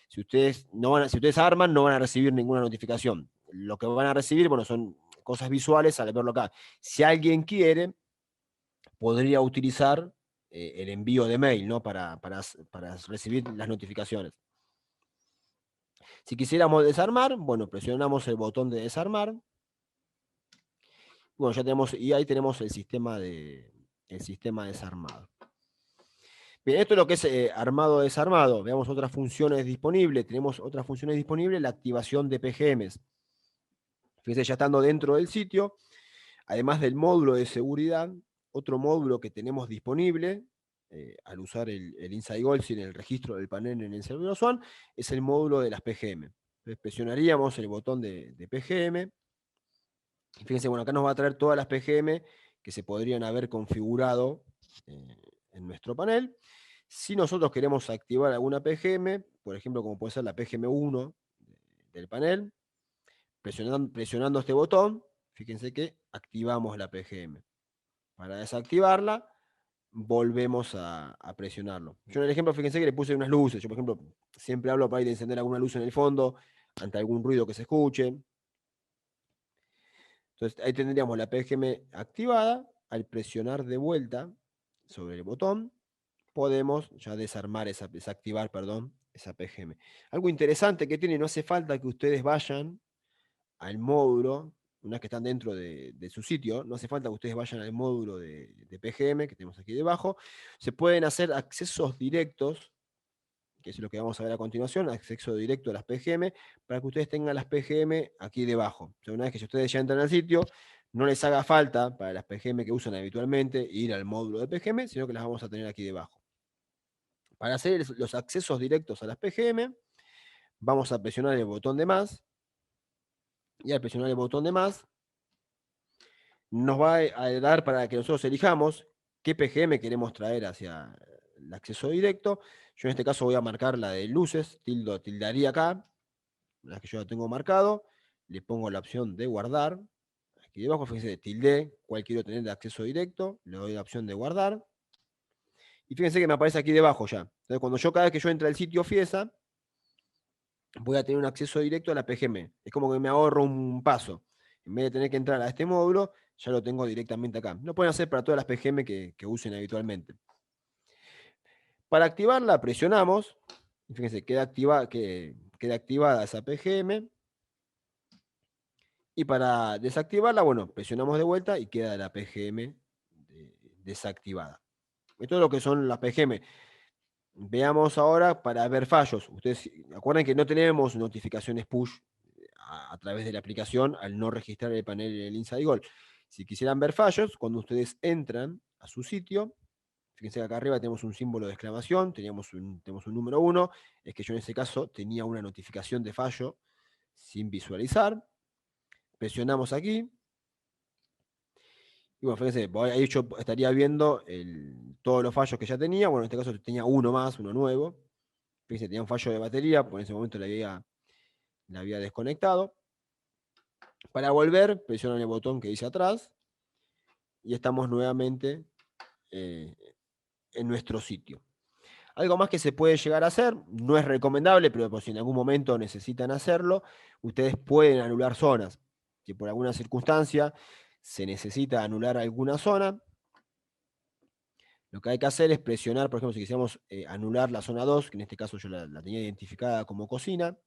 si ustedes arman, no van a recibir ninguna notificación. Lo que van a recibir, bueno, son cosas visuales al verlo acá. Si alguien quiere, podría utilizar el envío de mail, ¿no? Para recibir las notificaciones. Si quisiéramos desarmar, bueno, presionamos el botón de desarmar. Bueno, ya tenemos, y ahí tenemos el sistema desarmado. Bien, esto es lo que es armado-desarmado. Veamos otras funciones disponibles. Tenemos otras funciones disponibles, la activación de PGMs. Fíjense, ya estando dentro del sitio, además del módulo de seguridad, otro módulo que tenemos disponible al usar el InsideGoal sin el registro del panel en el servidor SWAN, es el módulo de las PGM. Entonces presionaríamos el botón de PGM. Y fíjense, bueno, acá nos va a traer todas las PGM que se podrían haber configurado en nuestro panel. Si nosotros queremos activar alguna PGM, por ejemplo, como puede ser la PGM1 del panel, presionando este botón, fíjense que activamos la PGM. Para desactivarla, volvemos a presionarlo. Yo en el ejemplo, fíjense que le puse unas luces. Yo, por ejemplo, siempre hablo para ir a encender alguna luz en el fondo, ante algún ruido que se escuche. Entonces ahí tendríamos la PGM activada. Al presionar de vuelta sobre el botón, podemos ya desactivar, esa PGM. Algo interesante que tiene, no hace falta que ustedes vayan al módulo, una vez que están dentro de su sitio, no hace falta que ustedes vayan al módulo de PGM que tenemos aquí debajo. Se pueden hacer accesos directos, que es lo que vamos a ver a continuación, acceso directo a las PGM, para que ustedes tengan las PGM aquí debajo. O sea, una vez que ustedes ya entran al sitio, no les haga falta para las PGM que usan habitualmente ir al módulo de PGM, sino que las vamos a tener aquí debajo. Para hacer los accesos directos a las PGM, vamos a presionar el botón de más, y al presionar el botón de más, nos va a dar para que nosotros elijamos qué PGM queremos traer hacia el acceso directo. Yo en este caso voy a marcar la de luces, tildaría acá, la que yo la tengo marcado, le pongo la opción de guardar, Aquí debajo, fíjense, tilde, cuál quiero tener de acceso directo, le doy la opción de guardar. Y fíjense que me aparece aquí debajo ya. Entonces, cada vez que yo entre al sitio Fiesa, voy a tener un acceso directo a la PGM. Es como que me ahorro un paso. En vez de tener que entrar a este módulo, ya lo tengo directamente acá. Lo pueden hacer para todas las PGM que usen habitualmente. Para activarla, presionamos. Y fíjense, queda activada esa PGM. Y para desactivarla, bueno, presionamos de vuelta y queda la PGM desactivada. Esto es lo que son las PGM. Veamos ahora para ver fallos. Ustedes acuerdan que no tenemos notificaciones push a través de la aplicación al no registrar el panel en el Inside Goal. Si quisieran ver fallos, cuando ustedes entran a su sitio, fíjense que acá arriba tenemos un símbolo de exclamación, tenemos un número 1, es que yo en ese caso tenía una notificación de fallo sin visualizar. Presionamos aquí. Y bueno, fíjense, ahí yo estaría viendo todos los fallos que ya tenía. Bueno, en este caso tenía uno más, uno nuevo. Fíjense, tenía un fallo de batería, por ese momento la había desconectado. Para volver, presionan el botón que dice atrás y estamos nuevamente en nuestro sitio. Algo más que se puede llegar a hacer, no es recomendable, pero por si en algún momento necesitan hacerlo, ustedes pueden anular zonas. Si por alguna circunstancia se necesita anular alguna zona, lo que hay que hacer es presionar, por ejemplo, si quisiéramos anular la zona 2, que en este caso yo la tenía identificada como cocina,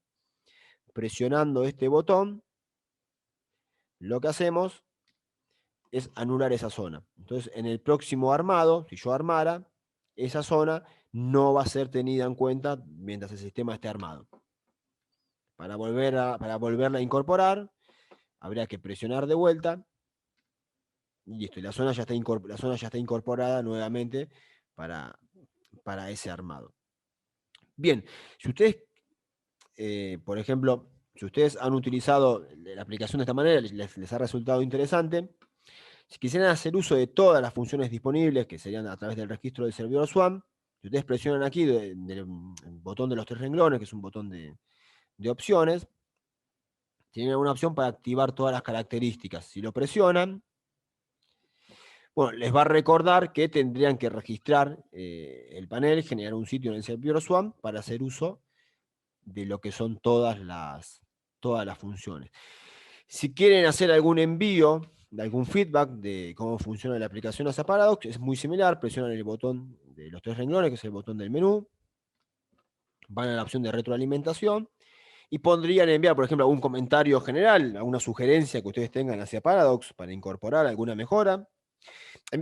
presionando este botón, lo que hacemos es anular esa zona. Entonces, en el próximo armado, si yo armara, esa zona no va a ser tenida en cuenta mientras el sistema esté armado. Para volverla a incorporar, habría que presionar de vuelta, y listo, y la zona ya está incorporada nuevamente para ese armado. Bien, si ustedes, por ejemplo, si ustedes han utilizado la aplicación de esta manera, les ha resultado interesante, si quisieran hacer uso de todas las funciones disponibles, que serían a través del registro del servidor SWAN, si ustedes presionan aquí el botón de los 3 renglones, que es un botón de opciones, tienen una opción para activar todas las características. Si lo presionan, bueno, les va a recordar que tendrían que registrar el panel, generar un sitio en el servidor SWAN para hacer uso de lo que son todas las funciones. Si quieren hacer algún envío de algún feedback de cómo funciona la aplicación hacia Paradox, es muy similar, presionan el botón de los 3 renglones, que es el botón del menú, van a la opción de retroalimentación y podrían enviar, por ejemplo, algún comentario general, alguna sugerencia que ustedes tengan hacia Paradox para incorporar alguna mejora.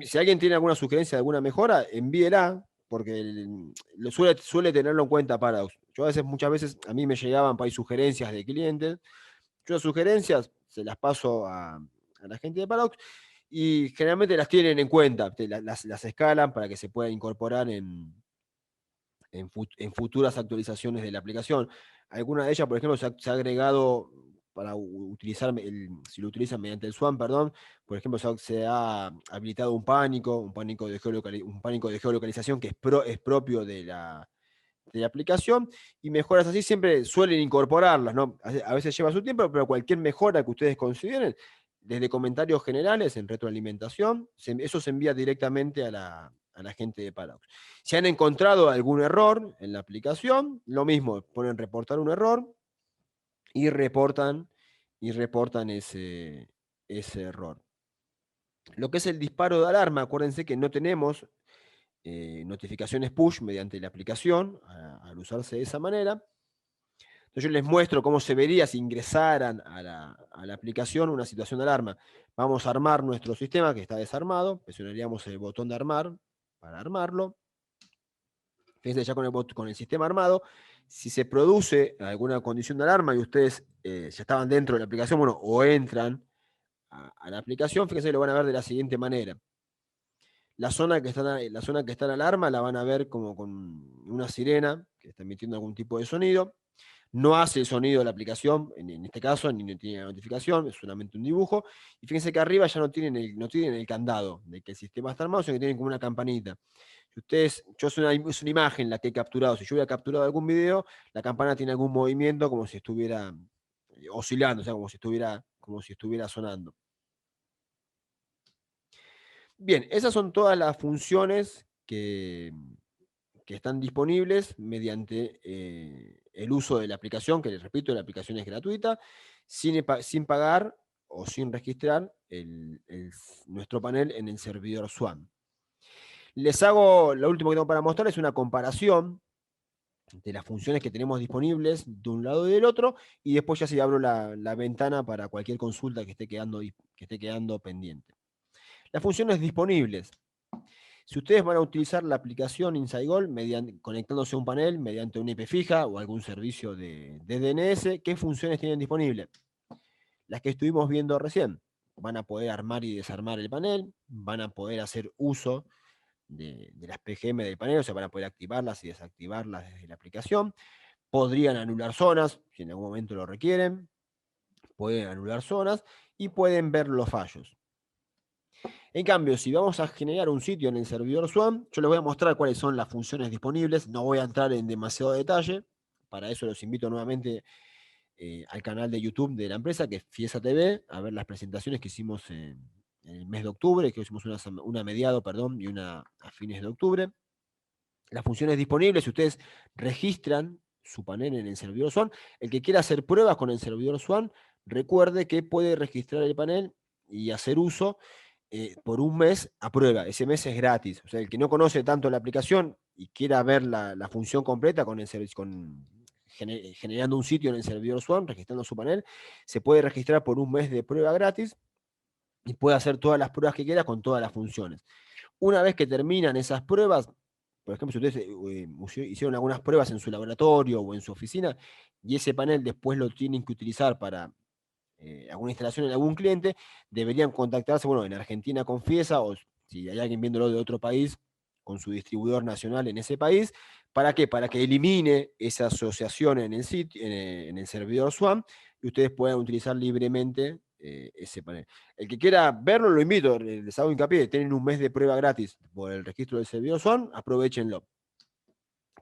Si alguien tiene alguna sugerencia de alguna mejora, envíela, porque suele tenerlo en cuenta Paradox. Muchas veces, a mí me llegaban para sugerencias de clientes. Yo las sugerencias se las paso a la gente de Paradox y generalmente las tienen en cuenta, las escalan para que se pueda incorporar en futuras actualizaciones de la aplicación. Alguna de ellas, por ejemplo, se ha agregado para utilizar, si lo utilizan mediante el SWAN, perdón, por ejemplo, se ha habilitado un pánico de geolocalización que es propio de la aplicación, y mejoras así siempre suelen incorporarlas, ¿no? A veces lleva su tiempo, pero cualquier mejora que ustedes consideren, desde comentarios generales en retroalimentación, eso se envía directamente a la gente de Paradox. Si han encontrado algún error en la aplicación, lo mismo, ponen reportar un error y reportan ese error. Lo que es el disparo de alarma, acuérdense que no tenemos notificaciones push mediante la aplicación al usarse de esa manera. Entonces yo les muestro cómo se vería si ingresaran a la aplicación una situación de alarma. Vamos a armar nuestro sistema que está desarmado, presionaríamos el botón de armar para armarlo. Fíjense, ya con el sistema armado, si se produce alguna condición de alarma y ustedes ya estaban dentro de la aplicación, bueno, o entran a la aplicación, fíjense, lo van a ver de la siguiente manera. La zona que está en alarma la van a ver como con una sirena que está emitiendo algún tipo de sonido. No hace el sonido de la aplicación, en este caso, ni tiene la notificación, es solamente un dibujo. Y fíjense que arriba ya no tienen el candado de que el sistema está armado, sino que tienen como una campanita. Si es una imagen la que he capturado. Si yo hubiera capturado algún video, la campana tiene algún movimiento como si estuviera oscilando, o sea, como si estuviera sonando. Bien, esas son todas las funciones que están disponibles mediante el uso de la aplicación, que les repito, la aplicación es gratuita, sin pagar o sin registrar nuestro panel en el servidor Swan. Les hago, lo último que tengo para mostrar es una comparación de las funciones que tenemos disponibles de un lado y del otro, y después ya sí abro la ventana para cualquier consulta que esté quedando pendiente. Las funciones disponibles. Si ustedes van a utilizar la aplicación InsideGold conectándose a un panel mediante una IP fija o algún servicio de DNS, ¿qué funciones tienen disponibles? Las que estuvimos viendo recién. Van a poder armar y desarmar el panel, van a poder hacer uso de las PGM del panel, o sea, van a poder activarlas y desactivarlas desde la aplicación. Podrían anular zonas, si en algún momento lo requieren, pueden anular zonas y pueden ver los fallos. En cambio, si vamos a generar un sitio en el servidor Swan, yo les voy a mostrar cuáles son las funciones disponibles, no voy a entrar en demasiado detalle, para eso los invito nuevamente al canal de YouTube de la empresa, que es Fiesa TV, a ver las presentaciones que hicimos en el mes de octubre, que hicimos una a mediados, perdón, y una a fines de octubre. Las funciones disponibles, si ustedes registran su panel en el servidor Swan, el que quiera hacer pruebas con el servidor Swan, recuerde que puede registrar el panel y hacer uso por un mes a prueba. Ese mes es gratis. O sea, el que no conoce tanto la aplicación y quiera ver la función completa generando un sitio en el servidor Swan, registrando su panel, se puede registrar por un mes de prueba gratis y puede hacer todas las pruebas que quiera con todas las funciones. Una vez que terminan esas pruebas, por ejemplo, si ustedes hicieron algunas pruebas en su laboratorio o en su oficina y ese panel después lo tienen que utilizar para alguna instalación en algún cliente, deberían contactarse, bueno, en Argentina con Fiesa, o si hay alguien viéndolo de otro país, con su distribuidor nacional en ese país. ¿Para qué? Para que elimine esa asociación en el sitio, en el servidor Swan, y ustedes puedan utilizar libremente ese panel. El que quiera verlo, lo invito, les hago hincapié, tienen un mes de prueba gratis por el registro del servidor Swan, aprovechenlo.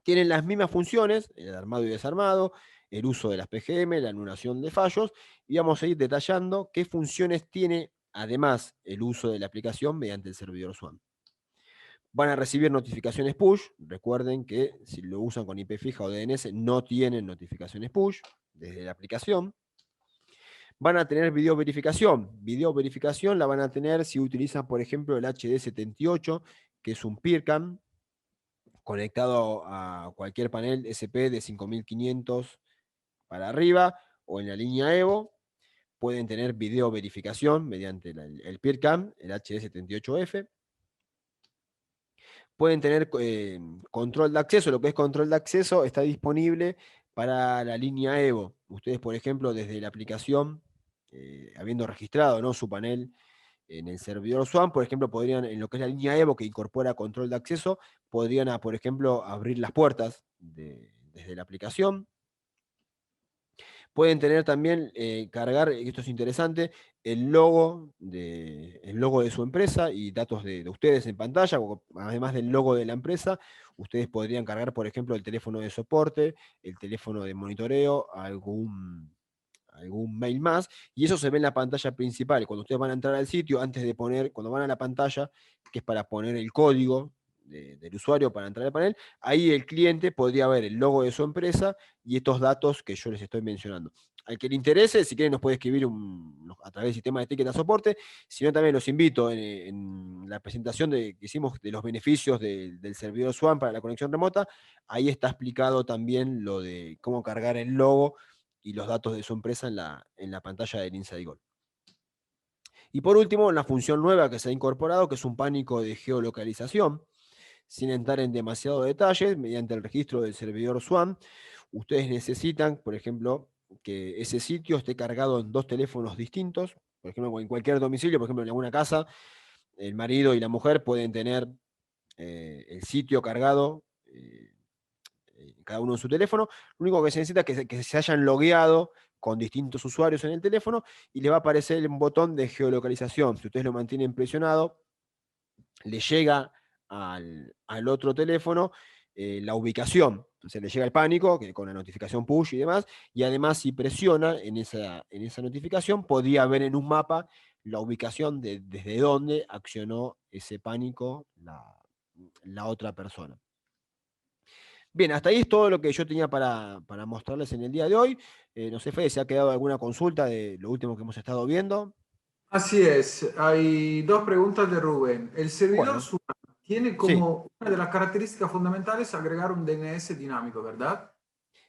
Tienen las mismas funciones, el armado y desarmado, el uso de las PGM, la anulación de fallos, y vamos a ir detallando qué funciones tiene además el uso de la aplicación mediante el servidor Swan. Van a recibir notificaciones push, recuerden que si lo usan con IP fija o DNS no tienen notificaciones push desde la aplicación. Van a tener video verificación. Video verificación la van a tener si utilizan, por ejemplo, el HD78, que es un PeerCam, conectado a cualquier panel SP de 5500 para arriba o en la línea Evo. Pueden tener video verificación mediante el PeerCam, el HD78F. Pueden tener control de acceso. Lo que es control de acceso está disponible para la línea Evo. Ustedes, por ejemplo, desde la aplicación, habiendo registrado, ¿no?, su panel en el servidor Swan, por ejemplo, podrían, en lo que es la línea Evo, que incorpora control de acceso, podrían, por ejemplo, abrir las puertas desde la aplicación. Pueden tener también, cargar, esto es interesante, el logo de su empresa y datos de ustedes en pantalla, además del logo de la empresa. Ustedes podrían cargar, por ejemplo, el teléfono de soporte, el teléfono de monitoreo, algún mail más, y eso se ve en la pantalla principal. Cuando ustedes van a entrar al sitio, cuando van a la pantalla, que es para poner el código del usuario para entrar al panel, ahí el cliente podría ver el logo de su empresa y estos datos que yo les estoy mencionando. Al que le interese, si quieren nos puede escribir a través del sistema de etiqueta soporte, si no también los invito en la presentación que hicimos de los beneficios del servidor Swan para la conexión remota, ahí está explicado también lo de cómo cargar el logo y los datos de su empresa en la pantalla del InsideGold. Y por último, la función nueva que se ha incorporado, que es un pánico de geolocalización. Sin entrar en demasiado detalle, mediante el registro del servidor Swan, ustedes necesitan, por ejemplo, que ese sitio esté cargado en 2 teléfonos distintos, por ejemplo, en cualquier domicilio, por ejemplo, en alguna casa, el marido y la mujer pueden tener el sitio cargado, cada uno en su teléfono. Lo único que se necesita es que se hayan logueado con distintos usuarios en el teléfono y le va a aparecer un botón de geolocalización. Si ustedes lo mantienen presionado, le llega al otro teléfono la ubicación. Entonces le llega el pánico, que con la notificación push y demás, y además si presiona en esa notificación, podría ver en un mapa la ubicación de desde dónde accionó ese pánico la otra persona. Bien, hasta ahí es todo lo que yo tenía para mostrarles en el día de hoy. No sé, Fede, si ha quedado alguna consulta de lo último que hemos estado viendo. Así es, hay dos preguntas de Rubén. El servidor Bueno, SWAN tiene sí, como una de las características fundamentales agregar un DNS dinámico, ¿verdad?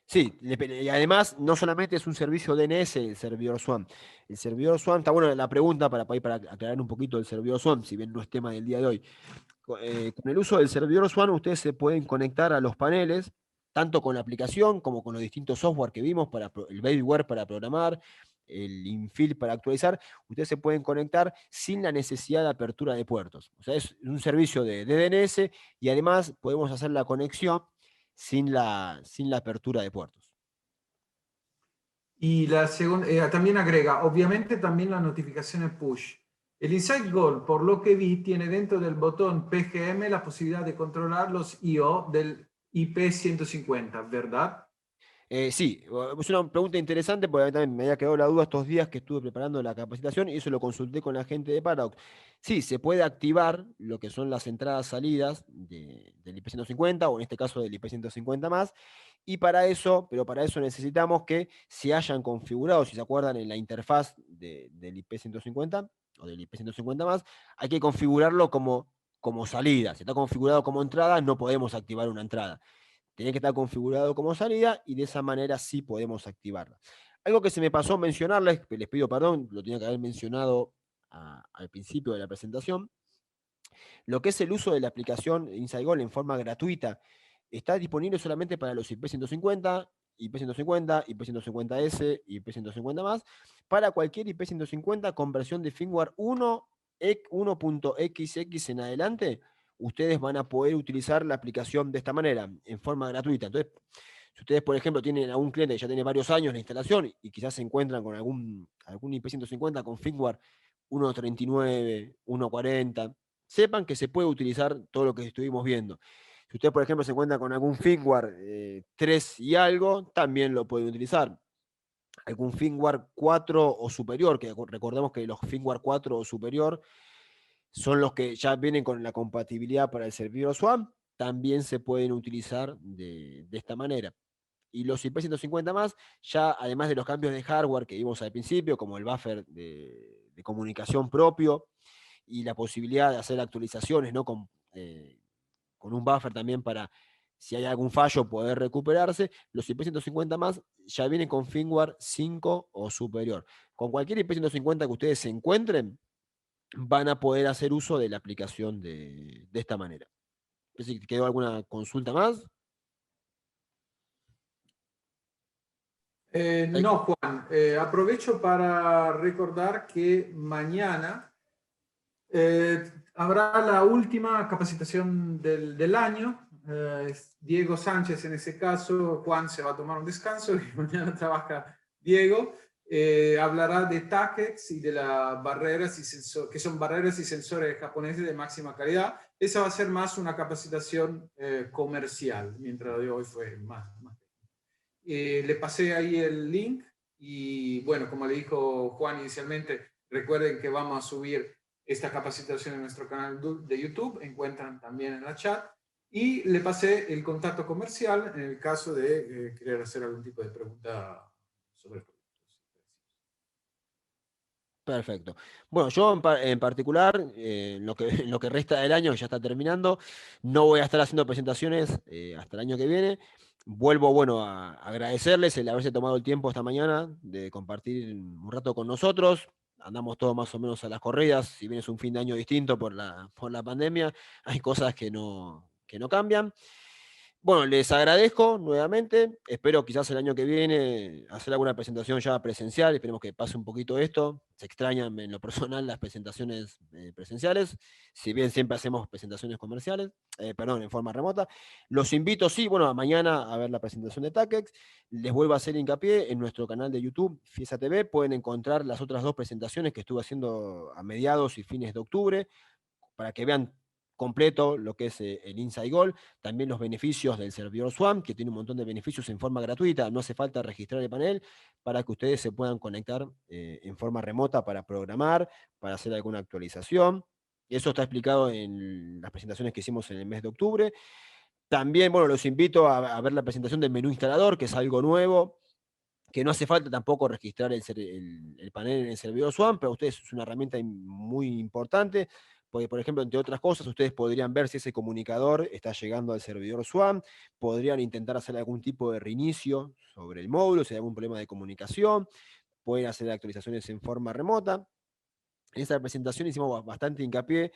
sí. Y además, no solamente es un servicio DNS el servidor SWAN. El servidor SWAN, está bueno la pregunta para aclarar un poquito el servidor SWAN, si bien no es tema del día de hoy. Con el uso del servidor SWAN, ustedes se pueden conectar a los paneles, tanto con la aplicación como con los distintos software que vimos, el Babyware para programar, el Infill para actualizar. Ustedes se pueden conectar sin la necesidad de apertura de puertos. O sea, es un servicio de DNS y además podemos hacer la conexión sin la apertura de puertos. Y la segunda, también agrega, obviamente, también las notificaciones push. El Insight Goal, por lo que vi, tiene dentro del botón PGM la posibilidad de controlar los IO del IP 150, ¿verdad? Sí, es una pregunta interesante porque a mí también me había quedado la duda estos días que estuve preparando la capacitación y eso lo consulté con la gente de Paradox. Sí, se puede activar lo que son las entradas-salidas del IP 150 o en este caso del IP 150 más, y pero para eso necesitamos que se hayan configurado, si se acuerdan, en la interfaz del IP 150 o del IP 150 más, hay que configurarlo como salida. Si está configurado como entrada, no podemos activar una entrada. Tiene que estar configurado como salida y de esa manera sí podemos activarla. Algo que se me pasó mencionarles, les pido perdón, lo tenía que haber mencionado al principio de la presentación, lo que es el uso de la aplicación InsideGoal en forma gratuita, está disponible solamente para los IP 150, IP 150, IP 150S, IP 150 más, para cualquier IP 150 con versión de firmware 1.xx en adelante, ustedes van a poder utilizar la aplicación de esta manera, en forma gratuita. Entonces, si ustedes, por ejemplo, tienen a un cliente que ya tiene varios años la instalación y quizás se encuentran con algún IP 150 con firmware 1.39, 1.40, sepan que se puede utilizar todo lo que estuvimos viendo. Si usted, por ejemplo, se encuentra con algún firmware 3 y algo, también lo puede utilizar. Algún firmware 4 o superior, que recordemos que los firmware 4 o superior son los que ya vienen con la compatibilidad para el servidor SWAN, también se pueden utilizar de esta manera. Y los IP 150 más, ya además de los cambios de hardware que vimos al principio, como el buffer de comunicación propio y la posibilidad de hacer actualizaciones, ¿no? Con un buffer también para, si hay algún fallo, poder recuperarse, los IP 150 más ya vienen con firmware 5 o superior. Con cualquier IP 150 que ustedes se encuentren, van a poder hacer uso de la aplicación de esta manera. No sé si quedó alguna consulta más. No, Juan, aprovecho para recordar que mañana habrá la última capacitación del año. Diego Sánchez en ese caso, Juan se va a tomar un descanso y mañana trabaja Diego. Hablará de TACEX y de las barreras y sensores, que son barreras y sensores japoneses de máxima calidad. Esa va a ser más una capacitación comercial, mientras la de hoy fue más. Le pasé ahí el link y bueno, como le dijo Juan inicialmente, recuerden que vamos a subir esta capacitación en nuestro canal de YouTube, encuentran también en la chat y le pasé el contacto comercial en el caso de querer hacer algún tipo de pregunta sobre productos. Perfecto. Bueno, yo en particular, en lo que resta del año, que ya está terminando, no voy a estar haciendo presentaciones hasta el año que viene. Vuelvo, bueno, a agradecerles el haberse tomado el tiempo esta mañana de compartir un rato con nosotros. Andamos todos más o menos a las corridas, si bien es un fin de año distinto por la pandemia, hay cosas que no cambian. Bueno, les agradezco nuevamente. Espero quizás el año que viene hacer alguna presentación ya presencial. Esperemos que pase un poquito esto. Se extrañan en lo personal las presentaciones presenciales, si bien siempre hacemos presentaciones comerciales, perdón, en forma remota. Los invito, sí, bueno, a mañana a ver la presentación de TACEX. Les vuelvo a hacer hincapié en nuestro canal de YouTube, Fiesa TV. Pueden encontrar las otras dos presentaciones que estuve haciendo a mediados y fines de octubre para que vean completo lo que es el Inside Goal, también los beneficios del servidor Swarm, que tiene un montón de beneficios en forma gratuita, no hace falta registrar el panel para que ustedes se puedan conectar en forma remota para programar, para hacer alguna actualización. Eso está explicado en las presentaciones que hicimos en el mes de octubre. También, bueno, los invito a ver la presentación del menú instalador, que es algo nuevo, que no hace falta tampoco registrar el panel en el servidor Swarm, pero ustedes es una herramienta muy importante, porque, por ejemplo, entre otras cosas, ustedes podrían ver si ese comunicador está llegando al servidor Swarm, podrían intentar hacer algún tipo de reinicio sobre el módulo, si hay algún problema de comunicación, pueden hacer actualizaciones en forma remota. En esa presentación hicimos bastante hincapié.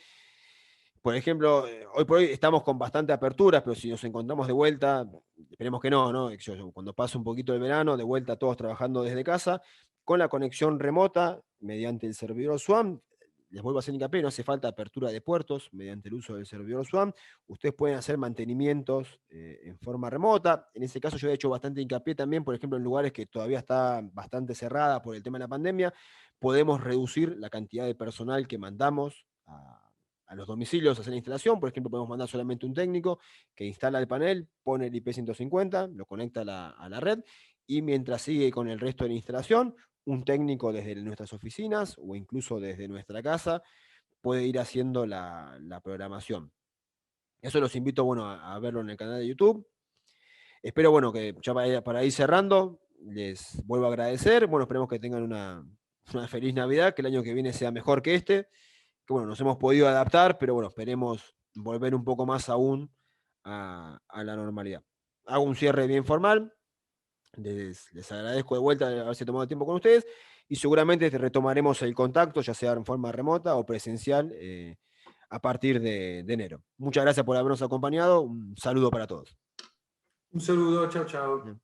Por ejemplo, hoy por hoy estamos con bastante apertura, pero si nos encontramos de vuelta, esperemos que no, ¿no? Cuando pase un poquito el verano, de vuelta todos trabajando desde casa, con la conexión remota mediante el servidor Swarm. Les vuelvo a hacer hincapié, no hace falta apertura de puertos mediante el uso del servidor Swarm. Ustedes pueden hacer mantenimientos en forma remota. En ese caso yo he hecho bastante hincapié también, por ejemplo, en lugares que todavía está bastante cerrada por el tema de la pandemia, podemos reducir la cantidad de personal que mandamos a los domicilios a hacer la instalación. Por ejemplo, podemos mandar solamente un técnico que instala el panel, pone el IP150, lo conecta a la red, y mientras sigue con el resto de la instalación, un técnico desde nuestras oficinas o incluso desde nuestra casa puede ir haciendo la programación. Eso los invito, bueno, a verlo en el canal de YouTube. Espero, bueno, que ya para ir cerrando, les vuelvo a agradecer. Bueno, esperemos que tengan una feliz Navidad, que el año que viene sea mejor que este. Que bueno, nos hemos podido adaptar, pero bueno, esperemos volver un poco más aún a la normalidad. Hago un cierre bien formal. Les agradezco de vuelta de haberse tomado tiempo con ustedes y seguramente retomaremos el contacto, ya sea en forma remota o presencial, a partir de enero. Muchas gracias por habernos acompañado. Un saludo para todos. Un saludo, chao, chao. Bien.